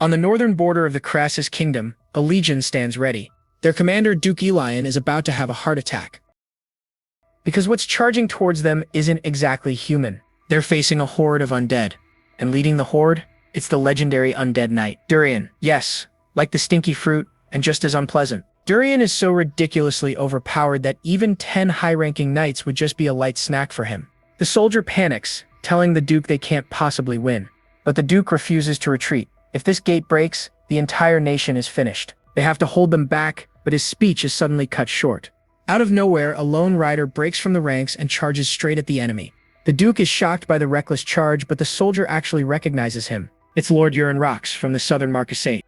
On the northern border of the Crassus kingdom, a legion stands ready. Their commander, Duke Elion, is about to have a heart attack. Because what's charging towards them isn't exactly human. They're facing a horde of undead. And leading the horde, it's the legendary undead knight, Durian. Yes, like the stinky fruit, and just as unpleasant. Durian is so ridiculously overpowered that even 10 high-ranking knights would just be a light snack for him. The soldier panics, telling the Duke they can't possibly win. But the Duke refuses to retreat. If this gate breaks, the entire nation is finished. They have to hold them back, but his speech is suddenly cut short. Out of nowhere, a lone rider breaks from the ranks and charges straight at the enemy. The Duke is shocked by the reckless charge, but the soldier actually recognizes him. It's Lord Urin Rox from the southern Marquisate.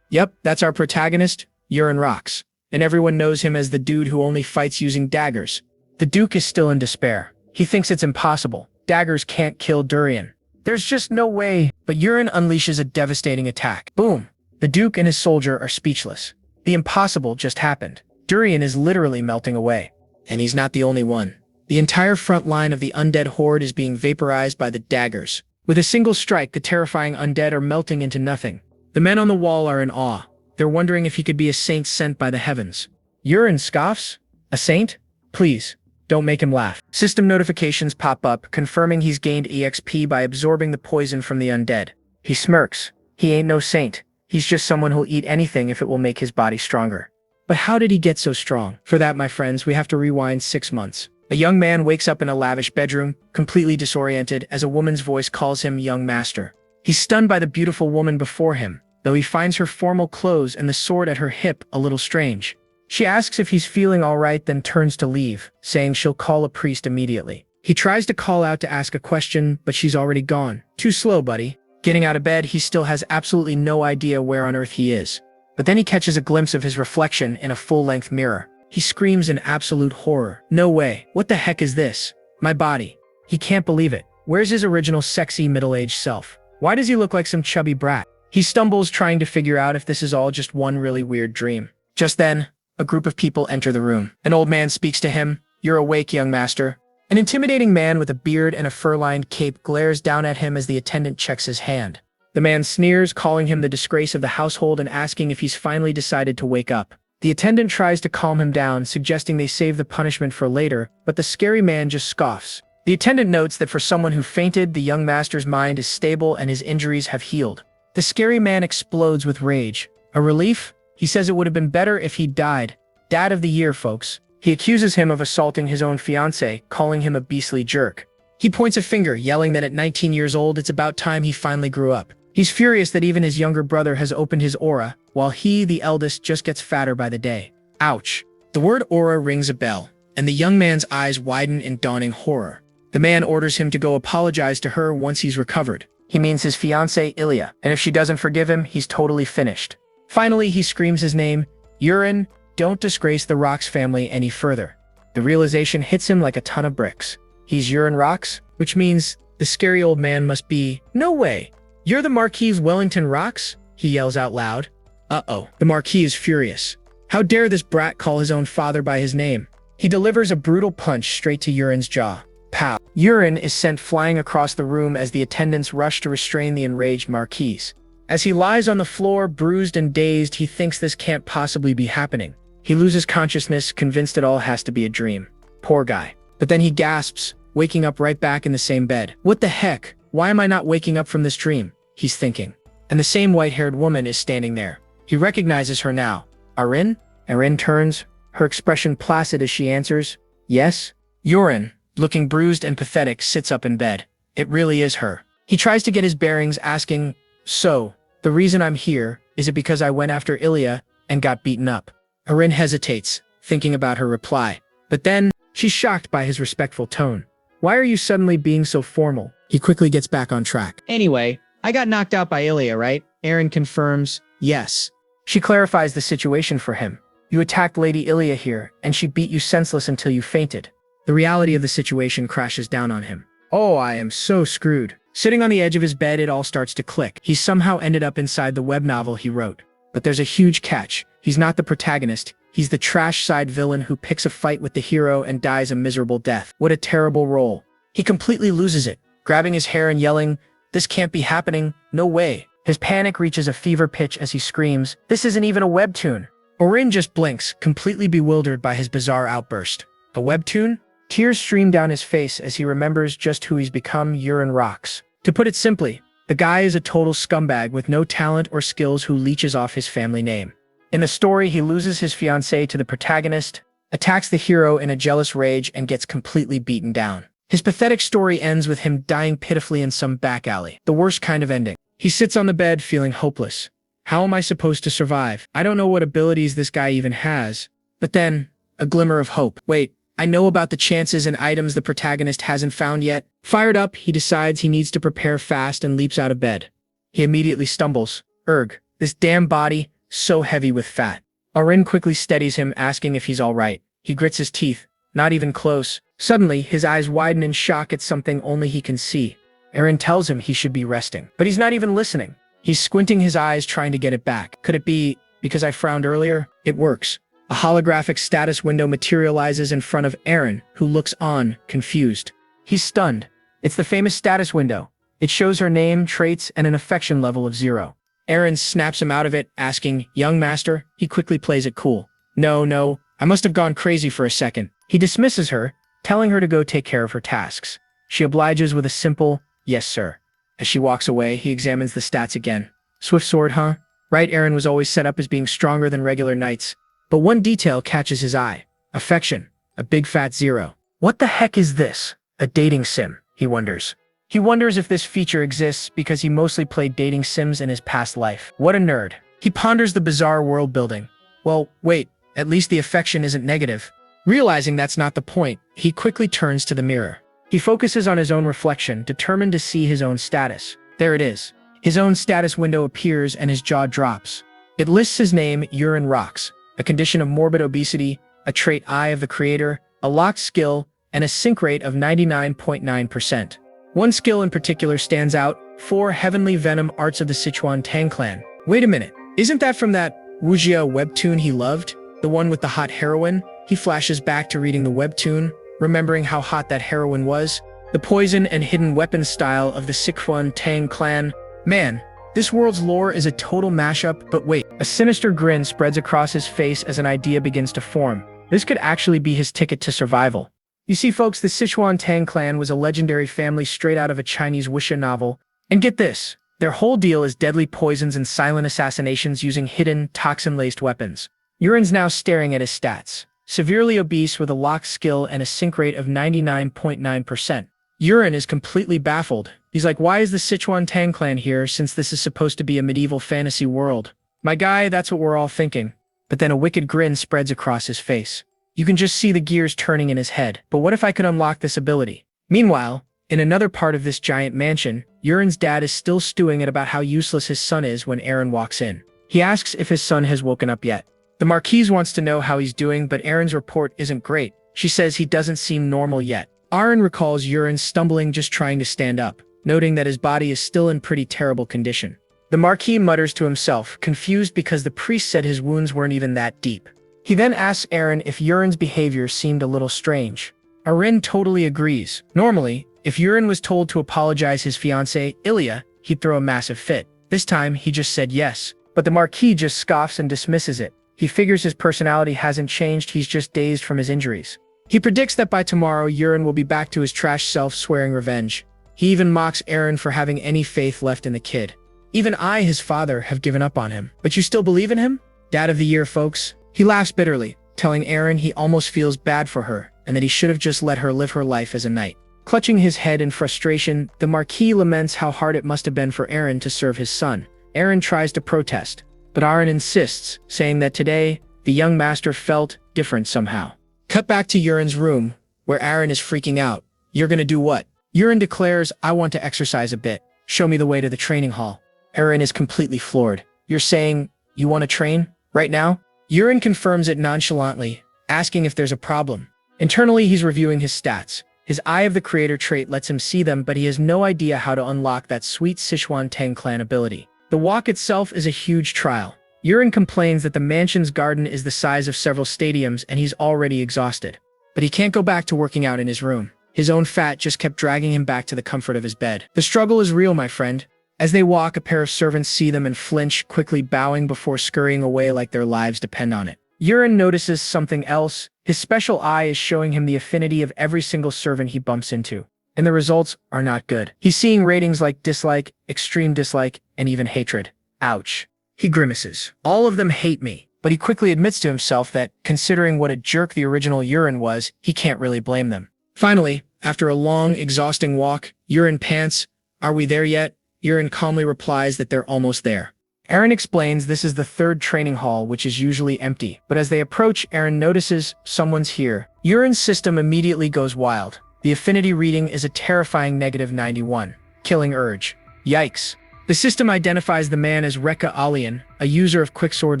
Yep, that's our protagonist, Urin Rox. And everyone knows him as the dude who only fights using daggers. The Duke is still in despair. He thinks it's impossible. Daggers can't kill Durian. There's just no way. But Urin unleashes a devastating attack. Boom! The Duke and his soldier are speechless. The impossible just happened. Durian is literally melting away. And he's not the only one. The entire front line of the undead horde is being vaporized by the daggers. With a single strike, the terrifying undead are melting into nothing. The men on the wall are in awe. They're wondering if he could be a saint sent by the heavens. Urin scoffs? A saint? Please, don't make him laugh. System notifications pop up, confirming he's gained EXP by absorbing the poison from the undead. He smirks. He ain't no saint. He's just someone who'll eat anything if it will make his body stronger. But how did he get so strong? For that, my friends, we have to rewind 6 months. A young man wakes up in a lavish bedroom, completely disoriented, as a woman's voice calls him young master. He's stunned by the beautiful woman before him, though he finds her formal clothes and the sword at her hip a little strange. She asks if he's feeling all right, then turns to leave, saying she'll call a priest immediately. He tries to call out to ask a question, but she's already gone. Too slow, buddy. Getting out of bed, he still has absolutely no idea where on earth he is. But then he catches a glimpse of his reflection in a full-length mirror. He screams in absolute horror. No way. What the heck is this? My body. He can't believe it. Where's his original sexy middle-aged self? Why does he look like some chubby brat? He stumbles, trying to figure out if this is all just one really weird dream. Just then, a group of people enter the room. An old man speaks to him. You're awake, young master. An intimidating man with a beard and a fur-lined cape glares down at him as the attendant checks his hand. The man sneers, calling him the disgrace of the household and asking if he's finally decided to wake up. The attendant tries to calm him down, suggesting they save the punishment for later, but the scary man just scoffs. The attendant notes that for someone who fainted, the young master's mind is stable and his injuries have healed. The scary man explodes with rage. A relief? He says it would have been better if he died. Dad of the year, folks. He accuses him of assaulting his own fiancée, calling him a beastly jerk. He points a finger, yelling that at 19 years old, it's about time he finally grew up. He's furious that even his younger brother has opened his aura, while he, the eldest, just gets fatter by the day. Ouch. The word aura rings a bell, and the young man's eyes widen in dawning horror. The man orders him to go apologize to her once he's recovered. He means his fiancée, Ilya, and if she doesn't forgive him, he's totally finished. Finally, he screams his name, Urin, don't disgrace the Rox family any further. The realization hits him like a ton of bricks. He's Urin Rox, which means the scary old man must be, no way. You're the Marquis Wellington Rox? He yells out loud. Uh-oh. The Marquis is furious. How dare this brat call his own father by his name? He delivers a brutal punch straight to Urin's jaw. Pow. Urin is sent flying across the room as the attendants rush to restrain the enraged Marquis. As he lies on the floor, bruised and dazed, he thinks this can't possibly be happening. He loses consciousness, convinced it all has to be a dream. Poor guy. But then he gasps, waking up right back in the same bed. What the heck? Why am I not waking up from this dream? He's thinking. And the same white-haired woman is standing there. He recognizes her now. Arin? Arin turns, her expression placid as she answers, yes? Urin, looking bruised and pathetic, sits up in bed. It really is her. He tries to get his bearings, asking, so, the reason I'm here, is it because I went after Ilya and got beaten up? Arin hesitates, thinking about her reply. But then, she's shocked by his respectful tone. Why are you suddenly being so formal? He quickly gets back on track. Anyway, I got knocked out by Ilya, right? Arin confirms, yes. She clarifies the situation for him. You attacked Lady Ilya here, and she beat you senseless until you fainted. The reality of the situation crashes down on him. Oh, I am so screwed. Sitting on the edge of his bed, it all starts to click. He somehow ended up inside the web novel he wrote. But there's a huge catch. He's not the protagonist. He's the trash side villain who picks a fight with the hero and dies a miserable death. What a terrible role. He completely loses it, grabbing his hair and yelling, this can't be happening, no way. His panic reaches a fever pitch as he screams, "This isn't even a webtoon!" Orin just blinks, completely bewildered by his bizarre outburst. A webtoon? Tears stream down his face as he remembers just who he's become. Urine rocks. To put it simply, the guy is a total scumbag with no talent or skills who leeches off his family name. In the story, he loses his fiancée to the protagonist, attacks the hero in a jealous rage, and gets completely beaten down. His pathetic story ends with him dying pitifully in some back alley. The worst kind of ending. He sits on the bed feeling hopeless. How am I supposed to survive? I don't know what abilities this guy even has. But then, a glimmer of hope. Wait, I know about the chances and items the protagonist hasn't found yet. Fired up, he decides he needs to prepare fast and leaps out of bed. He immediately stumbles. Erg, this damn body, so heavy with fat. Orin quickly steadies him, asking if he's all right. He grits his teeth. Not even close. Suddenly, his eyes widen in shock at something only he can see. Eren tells him he should be resting. But he's not even listening. He's squinting his eyes, trying to get it back. Could it be because I frowned earlier? It works. A holographic status window materializes in front of Eren, who looks on, confused. He's stunned. It's the famous status window. It shows her name, traits, and an affection level of 0. Eren snaps him out of it, asking, "Young master?" He quickly plays it cool. No, I must have gone crazy for a second. He dismisses her, telling her to go take care of her tasks. She obliges with a simple, "Yes, sir." As she walks away, he examines the stats again. Swift sword, huh? Right, Eren was always set up as being stronger than regular knights. But one detail catches his eye. Affection. A big fat 0. What the heck is this? A dating sim, he wonders. He wonders if this feature exists because he mostly played dating sims in his past life. What a nerd. He ponders the bizarre world building. Well, wait, at least the affection isn't negative. Realizing that's not the point, he quickly turns to the mirror. He focuses on his own reflection, determined to see his own status. There it is. His own status window appears and his jaw drops. It lists his name, Urine Rocks, a condition of morbid obesity, a trait Eye of the Creator, a locked skill, and a sync rate of 99.9%. One skill in particular stands out, 4 Heavenly Venom Arts of the Sichuan Tang Clan. Wait a minute, isn't that from that Wuxia webtoon he loved? The one with the hot heroine? He flashes back to reading the webtoon, remembering how hot that heroine was. The poison and hidden weapons style of the Sichuan Tang Clan. Man, this world's lore is a total mashup, but wait. A sinister grin spreads across his face as an idea begins to form. This could actually be his ticket to survival. You see, folks, the Sichuan Tang Clan was a legendary family straight out of a Chinese wuxia novel. And get this, their whole deal is deadly poisons and silent assassinations using hidden, toxin-laced weapons. Urin's now staring at his stats. Severely obese with a locked skill and a sync rate of 99.9%. Urine is completely baffled. He's like, why is the Sichuan Tang Clan here since this is supposed to be a medieval fantasy world? My guy, that's what we're all thinking. But then a wicked grin spreads across his face. You can just see the gears turning in his head. But what if I could unlock this ability? Meanwhile, in another part of this giant mansion, Urine's dad is still stewing at about how useless his son is when Eren walks in. He asks if his son has woken up yet. The Marquise wants to know how he's doing, but Eren's report isn't great. She says he doesn't seem normal yet. Eren recalls Urine stumbling just trying to stand up, noting that his body is still in pretty terrible condition. The Marquis mutters to himself, confused because the priest said his wounds weren't even that deep. He then asks Eren if Urine's behavior seemed a little strange. Eren totally agrees. Normally, if Urine was told to apologize his fiancée, Ilya, he'd throw a massive fit. This time, he just said yes. But the Marquis just scoffs and dismisses it. He figures his personality hasn't changed, he's just dazed from his injuries. He predicts that by tomorrow, Urine will be back to his trash self swearing revenge. He even mocks Eren for having any faith left in the kid. Even I, his father, have given up on him. But you still believe in him? Dad of the year, folks. He laughs bitterly, telling Eren he almost feels bad for her, and that he should have just let her live her life as a knight. Clutching his head in frustration, the Marquis laments how hard it must have been for Eren to serve his son. Eren tries to protest, but Eren insists, saying that today, the young master felt different somehow. Cut back to Urine's room, where Eren is freaking out. You're gonna do what? Urine declares, I want to exercise a bit. Show me the way to the training hall. Eren is completely floored. You're saying, you want to train? Right now? Urine confirms it nonchalantly, asking if there's a problem. Internally, he's reviewing his stats. His Eye of the Creator trait lets him see them, but he has no idea how to unlock that sweet Sichuan Tang Clan ability. The walk itself is a huge trial. Urine complains that the mansion's garden is the size of several stadiums and he's already exhausted. But he can't go back to working out in his room. His own fat just kept dragging him back to the comfort of his bed. The struggle is real, my friend. As they walk, a pair of servants see them and flinch, quickly bowing before scurrying away like their lives depend on it. Yurin notices something else. His special eye is showing him the affinity of every single servant he bumps into, and the results are not good. He's seeing ratings like dislike, extreme dislike, and even hatred. Ouch. He grimaces. All of them hate me. But he quickly admits to himself that, considering what a jerk the original Yurin was, he can't really blame them. Finally, after a long, exhausting walk, Yurin pants, "Are we there yet?" Yurin calmly replies that they're almost there. Eren explains this is the third training hall, which is usually empty. But as they approach, Eren notices someone's here. Yurin's system immediately goes wild. The affinity reading is a terrifying -91. Killing urge. Yikes. The system identifies the man as Recap Alian, a user of Quicksword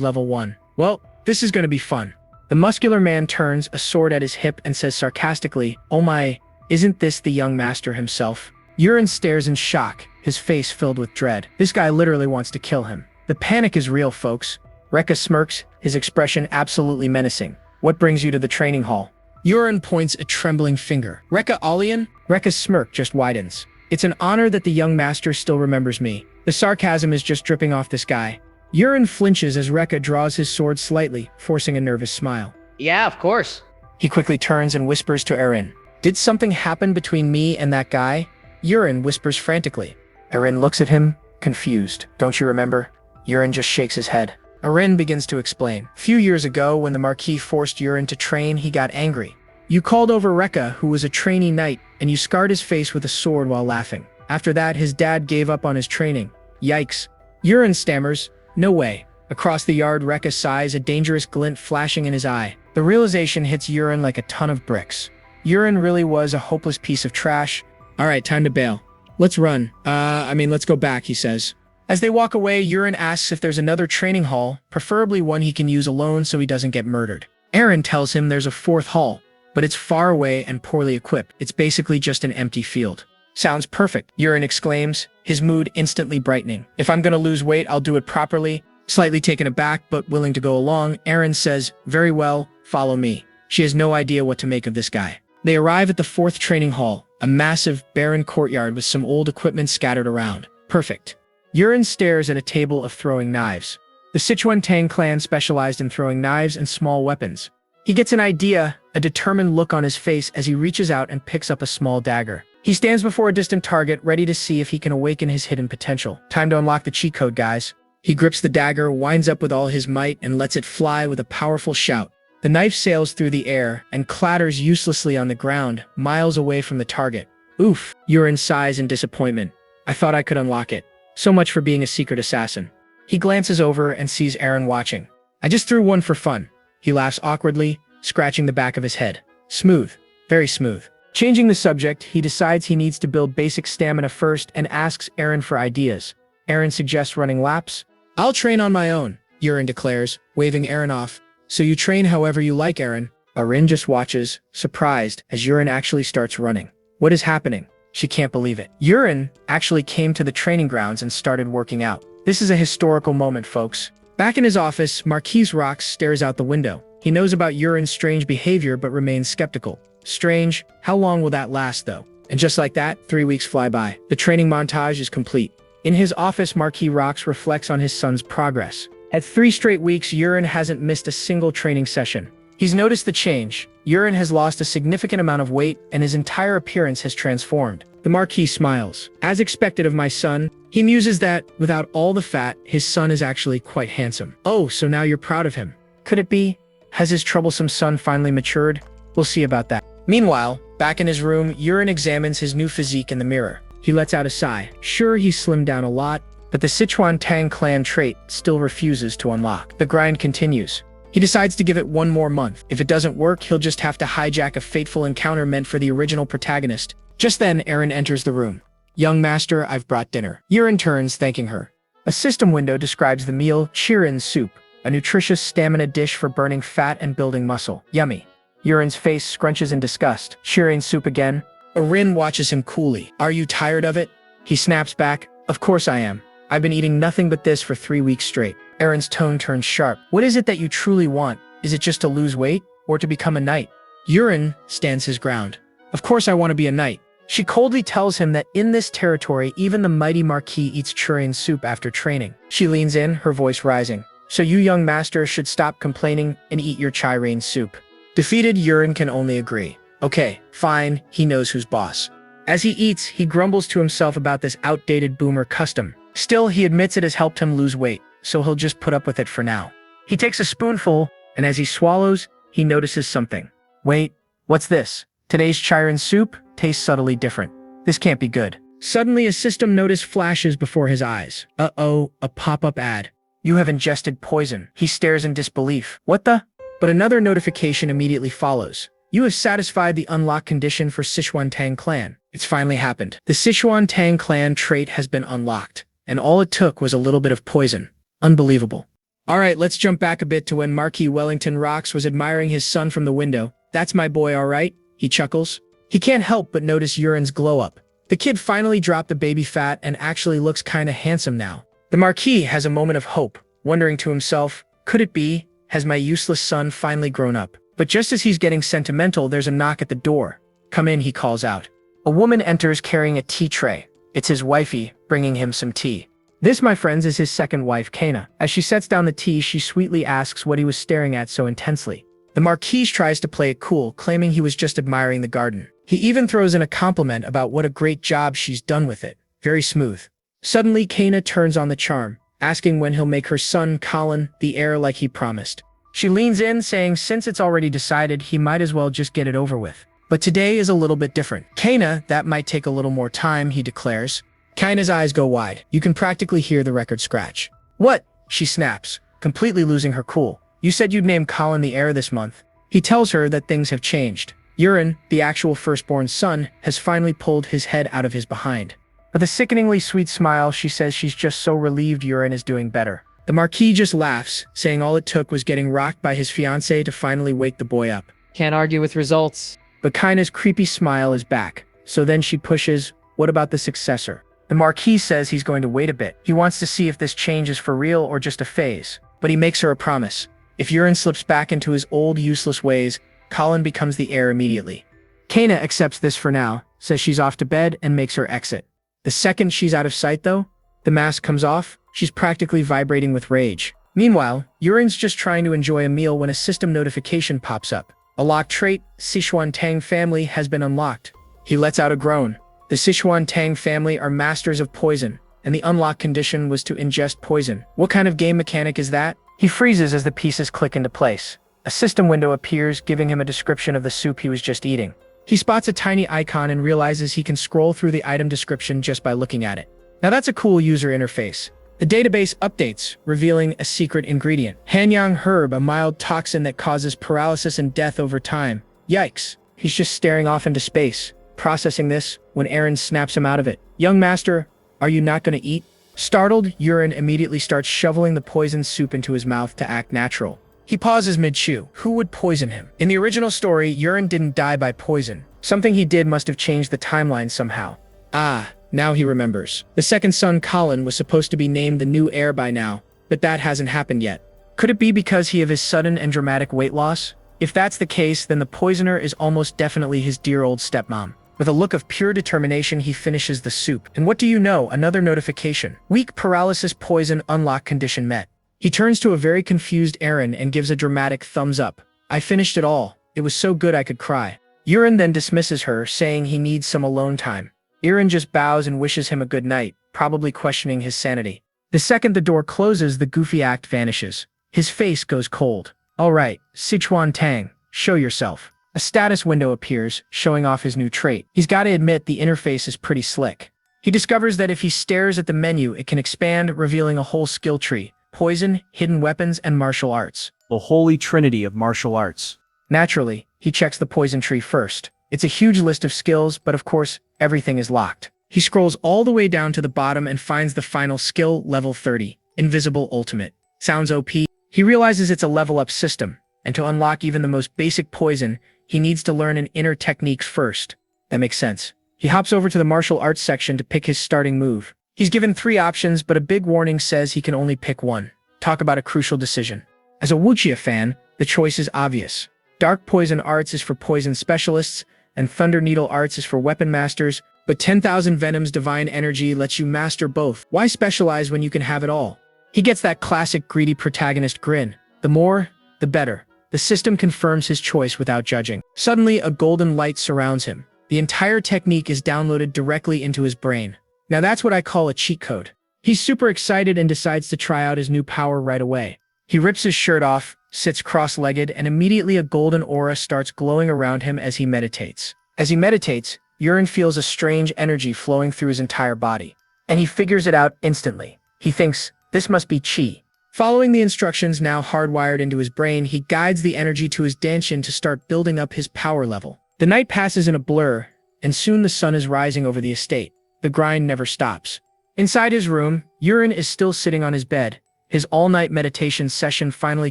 level 1. Well, this is going to be fun. The muscular man turns, a sword at his hip, and says sarcastically, "Oh my, isn't this the young master himself?" Yurin stares in shock, his face filled with dread. This guy literally wants to kill him. The panic is real, folks. Recca smirks, his expression absolutely menacing. "What brings you to the training hall?" Yurin points a trembling finger. "Recca Alian?" Recca's smirk just widens. "It's an honor that the young master still remembers me." The sarcasm is just dripping off this guy. Yurin flinches as Recca draws his sword slightly, forcing a nervous smile. "Yeah, of course." He quickly turns and whispers to Eren. "Did something happen between me and that guy?" Yurin whispers frantically. Eren looks at him, confused. "Don't you remember?" Yurin just shakes his head. Eren begins to explain. "Few years ago, when the Marquis forced Yurin to train, he got angry. You called over Recca, who was a trainee knight, and you scarred his face with a sword while laughing. After that, his dad gave up on his training." Yikes. Yurin stammers, "No way." Across the yard, Recca sighs, a dangerous glint flashing in his eye. The realization hits Yurin like a ton of bricks. Yurin really was a hopeless piece of trash. "All right, time to bail. Let's run. Let's go back," he says. As they walk away, Yurin asks if there's another training hall, preferably one he can use alone so he doesn't get murdered. Eren tells him there's a fourth hall, but it's far away and poorly equipped. It's basically just an empty field. "Sounds perfect," Yurin exclaims, his mood instantly brightening. "If I'm gonna lose weight, I'll do it properly." Slightly taken aback, but willing to go along, Eren says, "Very well, follow me." She has no idea what to make of this guy. They arrive at the fourth training hall, a massive, barren courtyard with some old equipment scattered around. Perfect. Yurin stares at a table of throwing knives. The Sichuan Tang clan specialized in throwing knives and small weapons. He gets an idea, a determined look on his face as he reaches out and picks up a small dagger. He stands before a distant target, ready to see if he can awaken his hidden potential. Time to unlock the cheat code, guys. He grips the dagger, winds up with all his might, and lets it fly with a powerful shout. The knife sails through the air and clatters uselessly on the ground, miles away from the target. Oof, Yurin sighs in disappointment. "I thought I could unlock it. So much for being a secret assassin." He glances over and sees Eren watching. "I just threw one for fun." He laughs awkwardly, scratching the back of his head. Smooth. Very smooth. Changing the subject, he decides he needs to build basic stamina first and asks Eren for ideas. Eren suggests running laps. "I'll train on my own," Yurin declares, waving Eren off. "So you train however you like, Eren." Eren just watches, surprised, as Yurin actually starts running. What is happening? She can't believe it. Yurin actually came to the training grounds and started working out. This is a historical moment, folks. Back in his office, Marquis Rox stares out the window. He knows about Yurin's strange behavior but remains skeptical. Strange? How long will that last, though? And just like that, 3 weeks fly by. The training montage is complete. In his office, Marquis Rox reflects on his son's progress. At 3 straight weeks, Yurin hasn't missed a single training session. He's noticed the change. Yurin has lost a significant amount of weight, and his entire appearance has transformed. The Marquis smiles. As expected of my son, he muses that, without all the fat, his son is actually quite handsome. Oh, so now you're proud of him. Could it be? Has his troublesome son finally matured? We'll see about that. Meanwhile, back in his room, Yurin examines his new physique in the mirror. He lets out a sigh. Sure, he's slimmed down a lot, but the Sichuan Tang clan trait still refuses to unlock. The grind continues. He decides to give it 1 more month. If it doesn't work, he'll just have to hijack a fateful encounter meant for the original protagonist. Just then, Eren enters the room. "Young master, I've brought dinner." Yurin turns, thanking her. A system window describes the meal, Chirin soup, a nutritious stamina dish for burning fat and building muscle. Yummy. Yurin's face scrunches in disgust. Chirin soup again? Eren watches him coolly. "Are you tired of it?" He snaps back. "Of course I am. I've been eating nothing but this for 3 weeks straight." Eren's tone turns sharp. "What is it that you truly want? Is it just to lose weight, or to become a knight?" Yurin stands his ground. "Of course I want to be a knight." She coldly tells him that in this territory, even the mighty Marquis eats churrian soup after training. She leans in, her voice rising. So you young master should stop complaining and eat your churrian soup. Defeated, Yurin can only agree. Okay, fine, he knows who's boss. As he eats, he grumbles to himself about this outdated boomer custom. Still, he admits it has helped him lose weight, so he'll just put up with it for now. He takes a spoonful, and as he swallows, he notices something. Wait, what's this? Today's churrian soup tastes subtly different. This can't be good. Suddenly, a system notice flashes before his eyes. Uh-oh, a pop-up ad. You have ingested poison. He stares in disbelief. What the? But another notification immediately follows. You have satisfied the unlock condition for Sichuan Tang clan. It's finally happened. The Sichuan Tang clan trait has been unlocked, and all it took was a little bit of poison. Unbelievable. Alright, let's jump back a bit to when Marquis Wellington Rocks was admiring his son from the window. That's my boy, alright? He chuckles. He can't help but notice Yurin's glow up. The kid finally dropped the baby fat and actually looks kinda handsome now. The Marquis has a moment of hope, wondering to himself, could it be? Has my useless son finally grown up? But just as he's getting sentimental, there's a knock at the door. Come in, he calls out. A woman enters carrying a tea tray. It's his wifey, bringing him some tea. This, my friends, is his second wife, Kana. As she sets down the tea, she sweetly asks what he was staring at so intensely. The Marquis tries to play it cool, claiming he was just admiring the garden. He even throws in a compliment about what a great job she's done with it. Very smooth. Suddenly, Kana turns on the charm, asking when he'll make her son, Colin, the heir like he promised. She leans in, saying since it's already decided, he might as well just get it over with. But today is a little bit different. Kana, that might take a little more time, he declares. Kana's eyes go wide. You can practically hear the record scratch. What? She snaps, completely losing her cool. You said you'd name Colin the heir this month. He tells her that things have changed. Yurin, the actual firstborn son, has finally pulled his head out of his behind. With a sickeningly sweet smile, she says she's just so relieved Yurin is doing better. The Marquis just laughs, saying all it took was getting rocked by his fiancée to finally wake the boy up. Can't argue with results. But Kina's creepy smile is back, so then she pushes, what about the successor? The Marquis says he's going to wait a bit. He wants to see if this change is for real or just a phase. But he makes her a promise. If Yurin slips back into his old useless ways, Colin becomes the heir immediately. Kana accepts this for now, says she's off to bed and makes her exit. The second she's out of sight though, the mask comes off, she's practically vibrating with rage. Meanwhile, Yurin's just trying to enjoy a meal when a system notification pops up. A locked trait, Sichuan Tang family, has been unlocked. He lets out a groan. The Sichuan Tang family are masters of poison, and the unlock condition was to ingest poison. What kind of game mechanic is that? He freezes as the pieces click into place. A system window appears, giving him a description of the soup he was just eating. He spots a tiny icon and realizes he can scroll through the item description just by looking at it. Now that's a cool user interface. The database updates, revealing a secret ingredient. Hanyang herb, a mild toxin that causes paralysis and death over time. Yikes. He's just staring off into space, processing this, when Aaron snaps him out of it. Young master, are you not going to eat? Startled, Yurin immediately starts shoveling the poisoned soup into his mouth to act natural. He pauses mid-chew. Who would poison him? In the original story, Yurin didn't die by poison. Something he did must have changed the timeline somehow. Ah, now he remembers. The second son, Colin, was supposed to be named the new heir by now, but that hasn't happened yet. Could it be because of his sudden and dramatic weight loss? If that's the case, then the poisoner is almost definitely his dear old stepmom. With a look of pure determination, he finishes the soup. And what do you know? Another notification. Weak paralysis poison unlock condition met. He turns to a very confused Aaron and gives a dramatic thumbs up. I finished it all. It was so good I could cry. Yurin then dismisses her, saying he needs some alone time. Aaron just bows and wishes him a good night, probably questioning his sanity. The second the door closes, the goofy act vanishes. His face goes cold. All right, Sichuan Tang, show yourself. A status window appears, showing off his new trait. He's got to admit the interface is pretty slick. He discovers that if he stares at the menu, it can expand, revealing a whole skill tree. Poison, hidden weapons, and martial arts. The holy trinity of martial arts. Naturally, he checks the poison tree first. It's a huge list of skills, but of course, everything is locked. He scrolls all the way down to the bottom and finds the final skill, level 30, Invisible Ultimate. Sounds OP. He realizes it's a level-up system, and to unlock even the most basic poison, he needs to learn an inner techniques first. That makes sense. He hops over to the martial arts section to pick his starting move. He's given 3 options, but a big warning says he can only pick one. Talk about a crucial decision. As a wuxia fan, the choice is obvious. Dark Poison Arts is for poison specialists, and Thunder Needle Arts is for weapon masters, but 10,000 Venom's Divine Energy lets you master both. Why specialize when you can have it all? He gets that classic greedy protagonist grin. The more, the better. The system confirms his choice without judging. Suddenly, a golden light surrounds him. The entire technique is downloaded directly into his brain. Now that's what I call a cheat code. He's super excited and decides to try out his new power right away. He rips his shirt off, sits cross-legged, and immediately a golden aura starts glowing around him as he meditates. As he meditates, Yurin feels a strange energy flowing through his entire body. And he figures it out instantly. He thinks, this must be chi. Following the instructions now hardwired into his brain, he guides the energy to his danshin to start building up his power level. The night passes in a blur, and soon the sun is rising over the estate. The grind never stops. Inside his room, Yurin is still sitting on his bed, his all-night meditation session finally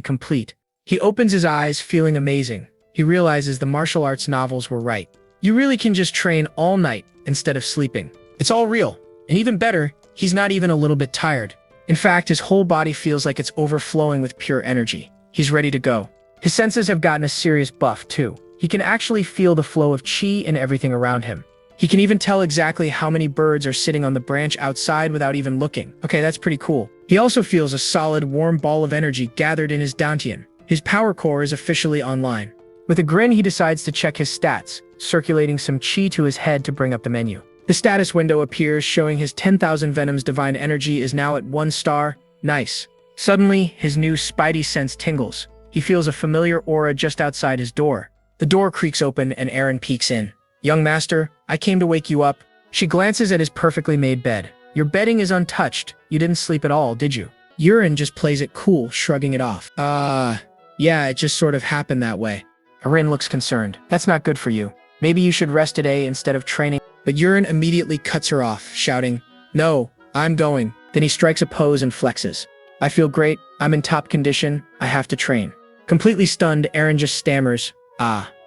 complete. He opens his eyes, feeling amazing. He realizes the martial arts novels were right. You really can just train all night instead of sleeping. It's all real. And even better, he's not even a little bit tired. In fact, his whole body feels like it's overflowing with pure energy. He's ready to go. His senses have gotten a serious buff, too. He can actually feel the flow of chi in everything around him. He can even tell exactly how many birds are sitting on the branch outside without even looking. Okay, that's pretty cool. He also feels a solid, warm ball of energy gathered in his dantian. His power core is officially online. With a grin, he decides to check his stats, circulating some chi to his head to bring up the menu. The status window appears, showing his 10,000 Venom's Divine Energy is now at 1 star. Nice. Suddenly, his new spidey sense tingles. He feels a familiar aura just outside his door. The door creaks open and Aaron peeks in. Young master, I came to wake you up. She glances at his perfectly made bed. Your bedding is untouched. You didn't sleep at all, did you? Yurin just plays it cool, shrugging it off. Yeah, it just sort of happened that way. Aaron looks concerned. That's not good for you. Maybe you should rest today instead of training. But Yurin immediately cuts her off, shouting, No, I'm going. Then he strikes a pose and flexes. I feel great. I'm in top condition. I have to train. Completely stunned, Aaron just stammers,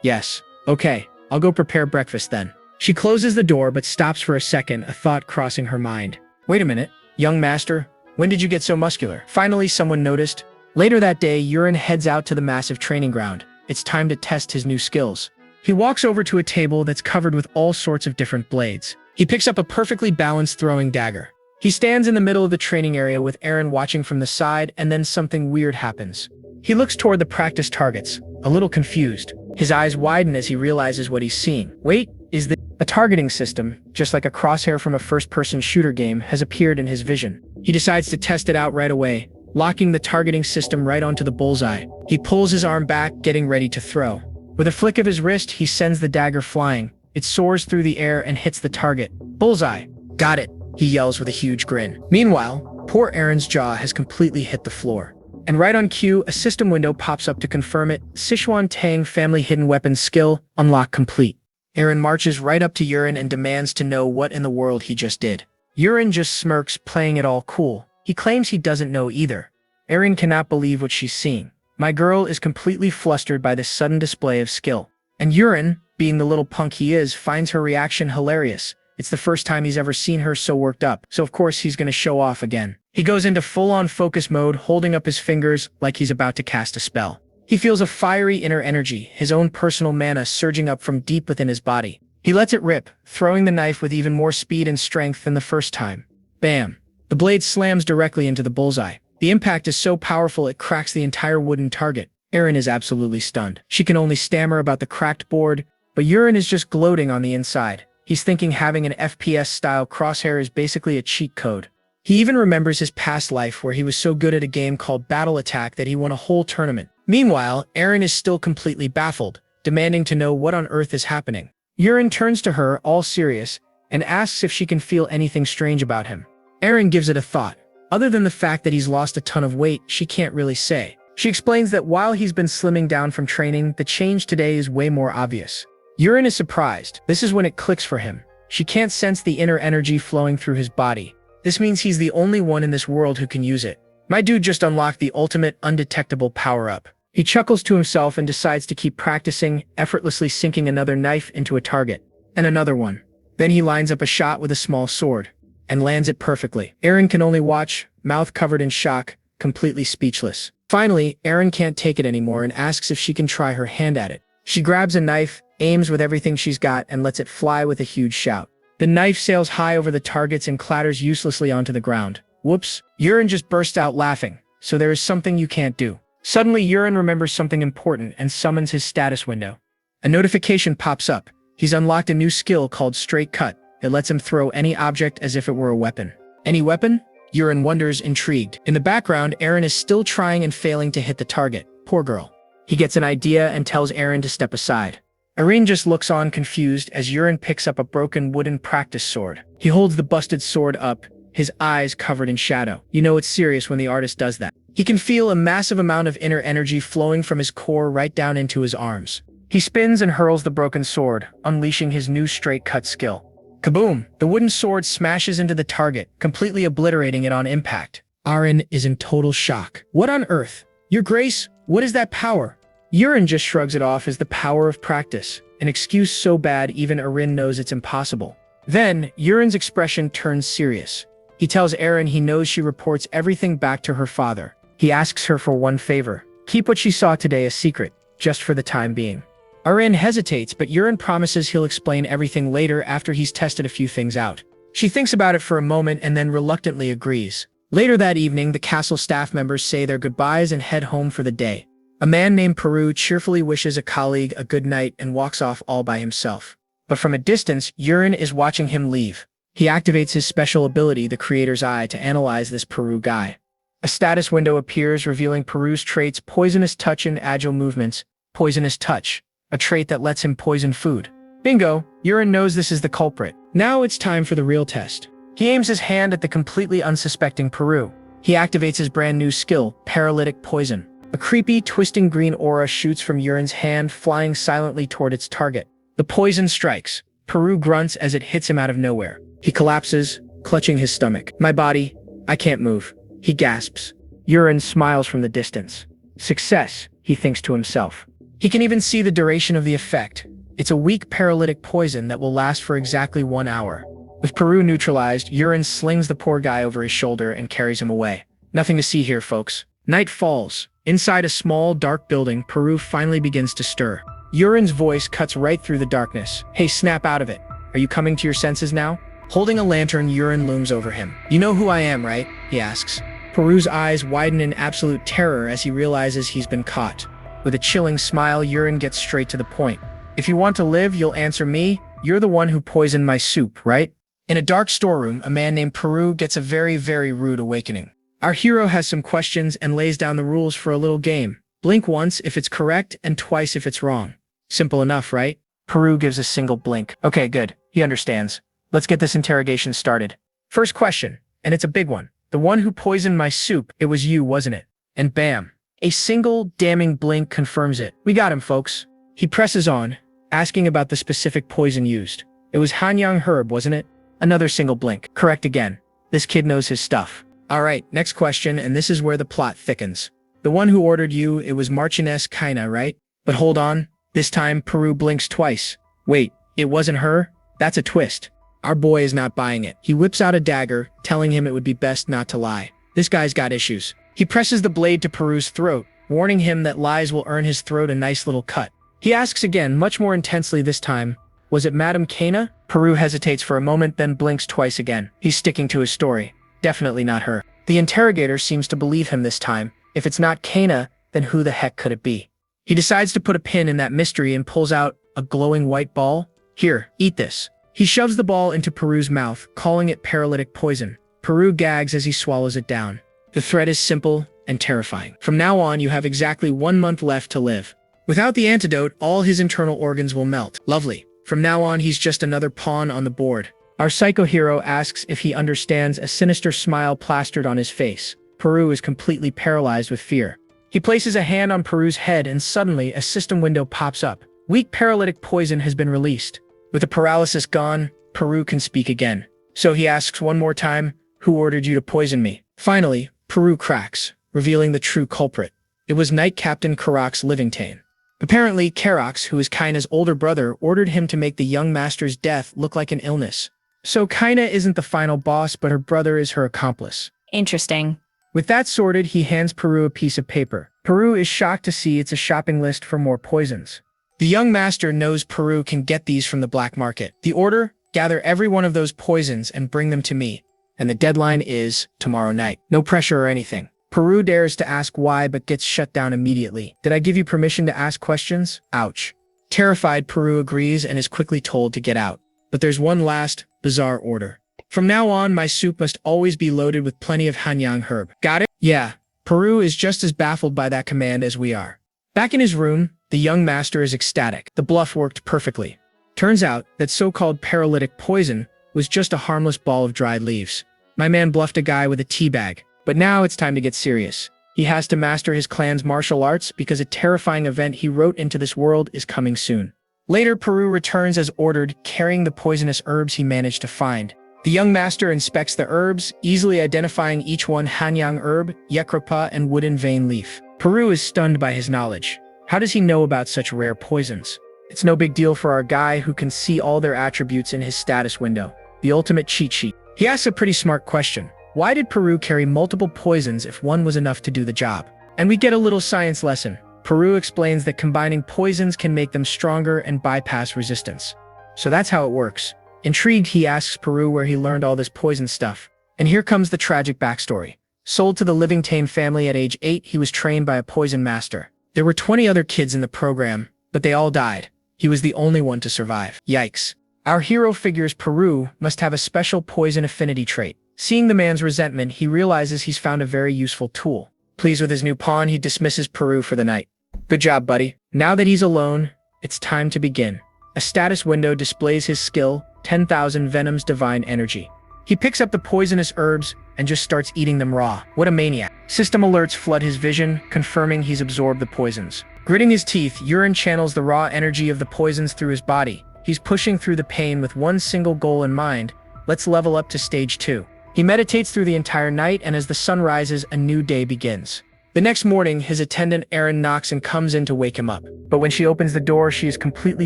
yes. Okay. I'll go prepare breakfast then. She closes the door but stops for a second, a thought crossing her mind. Wait a minute, young master, when did you get so muscular? Finally, someone noticed. Later that day, Yurin heads out to the massive training ground. It's time to test his new skills. He walks over to a table that's covered with all sorts of different blades. He picks up a perfectly balanced throwing dagger. He stands in the middle of the training area with Aaron watching from the side, and then something weird happens. He looks toward the practice targets, a little confused. His eyes widen as he realizes what he's seeing. Wait, is this a targeting system, just like a crosshair from a first-person shooter game, has appeared in his vision. He decides to test it out right away, locking the targeting system right onto the bullseye. He pulls his arm back, getting ready to throw. With a flick of his wrist, he sends the dagger flying. It soars through the air and hits the target. Bullseye. Got it, he yells with a huge grin. Meanwhile, poor Aaron's jaw has completely hit the floor. And right on cue, a system window pops up to confirm it. Sichuan Tang Family Hidden Weapons Skill, unlock complete. Aaron marches right up to Yurin and demands to know what in the world he just did. Yurin just smirks, playing it all cool. He claims he doesn't know either. Aaron cannot believe what she's seeing. My girl is completely flustered by this sudden display of skill. And Yurin, being the little punk he is, finds her reaction hilarious. It's the first time he's ever seen her so worked up, so of course he's gonna show off again. He goes into full-on focus mode, holding up his fingers like he's about to cast a spell. He feels a fiery inner energy, his own personal mana surging up from deep within his body. He lets it rip, throwing the knife with even more speed and strength than the first time. Bam! The blade slams directly into the bullseye. The impact is so powerful it cracks the entire wooden target. Aaron is absolutely stunned. She can only stammer about the cracked board, but Yurin is just gloating on the inside. He's thinking having an FPS-style crosshair is basically a cheat code. He even remembers his past life where he was so good at a game called Battle Attack that he won a whole tournament. Meanwhile, Aaron is still completely baffled, demanding to know what on earth is happening. Yurin turns to her, all serious, and asks if she can feel anything strange about him. Aaron gives it a thought. Other than the fact that he's lost a ton of weight, she can't really say. She explains that while he's been slimming down from training, the change today is way more obvious. Yurin is surprised. This is when it clicks for him. She can't sense the inner energy flowing through his body. This means he's the only one in this world who can use it. My dude just unlocked the ultimate undetectable power-up. He chuckles to himself and decides to keep practicing, effortlessly sinking another knife into a target. And another one. Then he lines up a shot with a small sword. And lands it perfectly. Aaron can only watch, mouth covered in shock, completely speechless. Finally, Aaron can't take it anymore and asks if she can try her hand at it. She grabs a knife, aims with everything she's got, and lets it fly with a huge shout. The knife sails high over the targets and clatters uselessly onto the ground. Whoops. Yurin just bursts out laughing. So there is something you can't do. Suddenly, Yurin remembers something important and summons his status window. A notification pops up. He's unlocked a new skill called Straight Cut. It lets him throw any object as if it were a weapon. Any weapon? Yurin wonders, intrigued. In the background, Eren is still trying and failing to hit the target. Poor girl. He gets an idea and tells Eren to step aside. Eren just looks on confused as Yurin picks up a broken wooden practice sword. He holds the busted sword up, his eyes covered in shadow. You know it's serious when the artist does that. He can feel a massive amount of inner energy flowing from his core right down into his arms. He spins and hurls the broken sword, unleashing his new straight cut skill. Kaboom! The wooden sword smashes into the target, completely obliterating it on impact. Eren is in total shock. What on earth? Your Grace, what is that power? Yurin just shrugs it off as the power of practice, an excuse so bad even Eren knows it's impossible. Then, Yurin's expression turns serious. He tells Eren he knows she reports everything back to her father. He asks her for one favor. Keep what she saw today a secret, just for the time being. Eren hesitates, but Yurin promises he'll explain everything later after he's tested a few things out. She thinks about it for a moment and then reluctantly agrees. Later that evening, the castle staff members say their goodbyes and head home for the day. A man named Peru cheerfully wishes a colleague a good night and walks off all by himself. But from a distance, Yurin is watching him leave. He activates his special ability, the Creator's Eye, to analyze this Peru guy. A status window appears revealing Peru's traits: Poisonous Touch and Agile Movements. Poisonous Touch, a trait that lets him poison food. Bingo! Yurin knows this is the culprit. Now it's time for the real test. He aims his hand at the completely unsuspecting Peru. He activates his brand new skill, Paralytic Poison. A creepy, twisting green aura shoots from Yurin's hand, flying silently toward its target. The poison strikes. Peru grunts as it hits him out of nowhere. He collapses, clutching his stomach. My body, I can't move. He gasps. Yurin smiles from the distance. Success, he thinks to himself. He can even see the duration of the effect. It's a weak paralytic poison that will last for exactly 1 hour. With Peru neutralized, Yurin slings the poor guy over his shoulder and carries him away. Nothing to see here, folks. Night falls. Inside a small, dark building, Peru finally begins to stir. Yurin's voice cuts right through the darkness. Hey, snap out of it. Are you coming to your senses now? Holding a lantern, Yurin looms over him. You know who I am, right? He asks. Peru's eyes widen in absolute terror as he realizes he's been caught. With a chilling smile, Yurin gets straight to the point. If you want to live, you'll answer me. You're the one who poisoned my soup, right? In a dark storeroom, a man named Peru gets a very, very rude awakening. Our hero has some questions and lays down the rules for a little game. Blink once if it's correct and twice if it's wrong. Simple enough, right? Peru gives a single blink. Okay, good. He understands. Let's get this interrogation started. First question, and it's a big one. The one who poisoned my soup, it was you, wasn't it? And bam. A single damning blink confirms it. We got him, folks. He presses on, asking about the specific poison used. It was Hanyang herb, wasn't it? Another single blink. Correct again. This kid knows his stuff. Alright, next question, and this is where the plot thickens. The one who ordered you, it was Marchioness Kaina, right? But hold on. This time, Peru blinks twice. Wait, it wasn't her? That's a twist. Our boy is not buying it. He whips out a dagger, telling him it would be best not to lie. This guy's got issues. He presses the blade to Peru's throat, warning him that lies will earn his throat a nice little cut. He asks again, much more intensely this time, was it Madame Kaina? Peru hesitates for a moment, then blinks twice again. He's sticking to his story. Definitely not her. The interrogator seems to believe him this time. If it's not Kaina, then who the heck could it be? He decides to put a pin in that mystery and pulls out a glowing white ball. Here, eat this. He shoves the ball into Peru's mouth, calling it paralytic poison. Peru gags as he swallows it down. The threat is simple and terrifying. From now on, you have exactly 1 month left to live. Without the antidote, all his internal organs will melt. Lovely. From now on, he's just another pawn on the board. Our psycho hero asks if he understands, a sinister smile plastered on his face. Peru is completely paralyzed with fear. He places a hand on Peru's head and suddenly a system window pops up. Weak paralytic poison has been released. With the paralysis gone, Peru can speak again. So he asks one more time, who ordered you to poison me? Finally, Peru cracks, revealing the true culprit. It was Knight Captain Karox Livingstone. Apparently, Karox, who is Kaina's older brother, ordered him to make the young master's death look like an illness. So Kaina isn't the final boss, but her brother is her accomplice. Interesting. With that sorted, he hands Peru a piece of paper. Peru is shocked to see it's a shopping list for more poisons. The young master knows Peru can get these from the black market. The order? Gather every one of those poisons and bring them to me. And the deadline is tomorrow night. No pressure or anything. Peru dares to ask why but gets shut down immediately. Did I give you permission to ask questions? Ouch. Terrified, Peru agrees and is quickly told to get out. But there's one last, bizarre order. From now on, my soup must always be loaded with plenty of hanyang herb. Got it? Yeah. Peru is just as baffled by that command as we are. Back in his room, the young master is ecstatic. The bluff worked perfectly. Turns out that so-called paralytic poison was just a harmless ball of dried leaves. My man bluffed a guy with a tea bag. But now it's time to get serious. He has to master his clan's martial arts because a terrifying event he wrote into this world is coming soon. Later, Peru returns as ordered, carrying the poisonous herbs he managed to find. The young master inspects the herbs, easily identifying each one hanyang herb, yekrapa, and wooden vein leaf. Peru is stunned by his knowledge. How does he know about such rare poisons? It's no big deal for our guy who can see all their attributes in his status window. The ultimate cheat sheet. He asks a pretty smart question. Why did Peru carry multiple poisons if one was enough to do the job? And we get a little science lesson. Peru explains that combining poisons can make them stronger and bypass resistance. So that's how it works. Intrigued, he asks Peru where he learned all this poison stuff. And here comes the tragic backstory. Sold to the Living Tame family at age 8, he was trained by a poison master. There were 20 other kids in the program, but they all died. He was the only one to survive. Yikes. Our hero figures Peru must have a special poison affinity trait. Seeing the man's resentment, he realizes he's found a very useful tool. Pleased with his new pawn, he dismisses Peru for the night. Good job, buddy. Now that he's alone, it's time to begin. A status window displays his skill, 10,000 Venom's Divine Energy. He picks up the poisonous herbs and just starts eating them raw. What a maniac. System alerts flood his vision, confirming he's absorbed the poisons. Gritting his teeth, Urine channels the raw energy of the poisons through his body. He's pushing through the pain with one single goal in mind. Let's level up to stage 2. He meditates through the entire night, and as the sun rises, a new day begins. The next morning, his attendant Erin knocks and comes in to wake him up. But when she opens the door, she is completely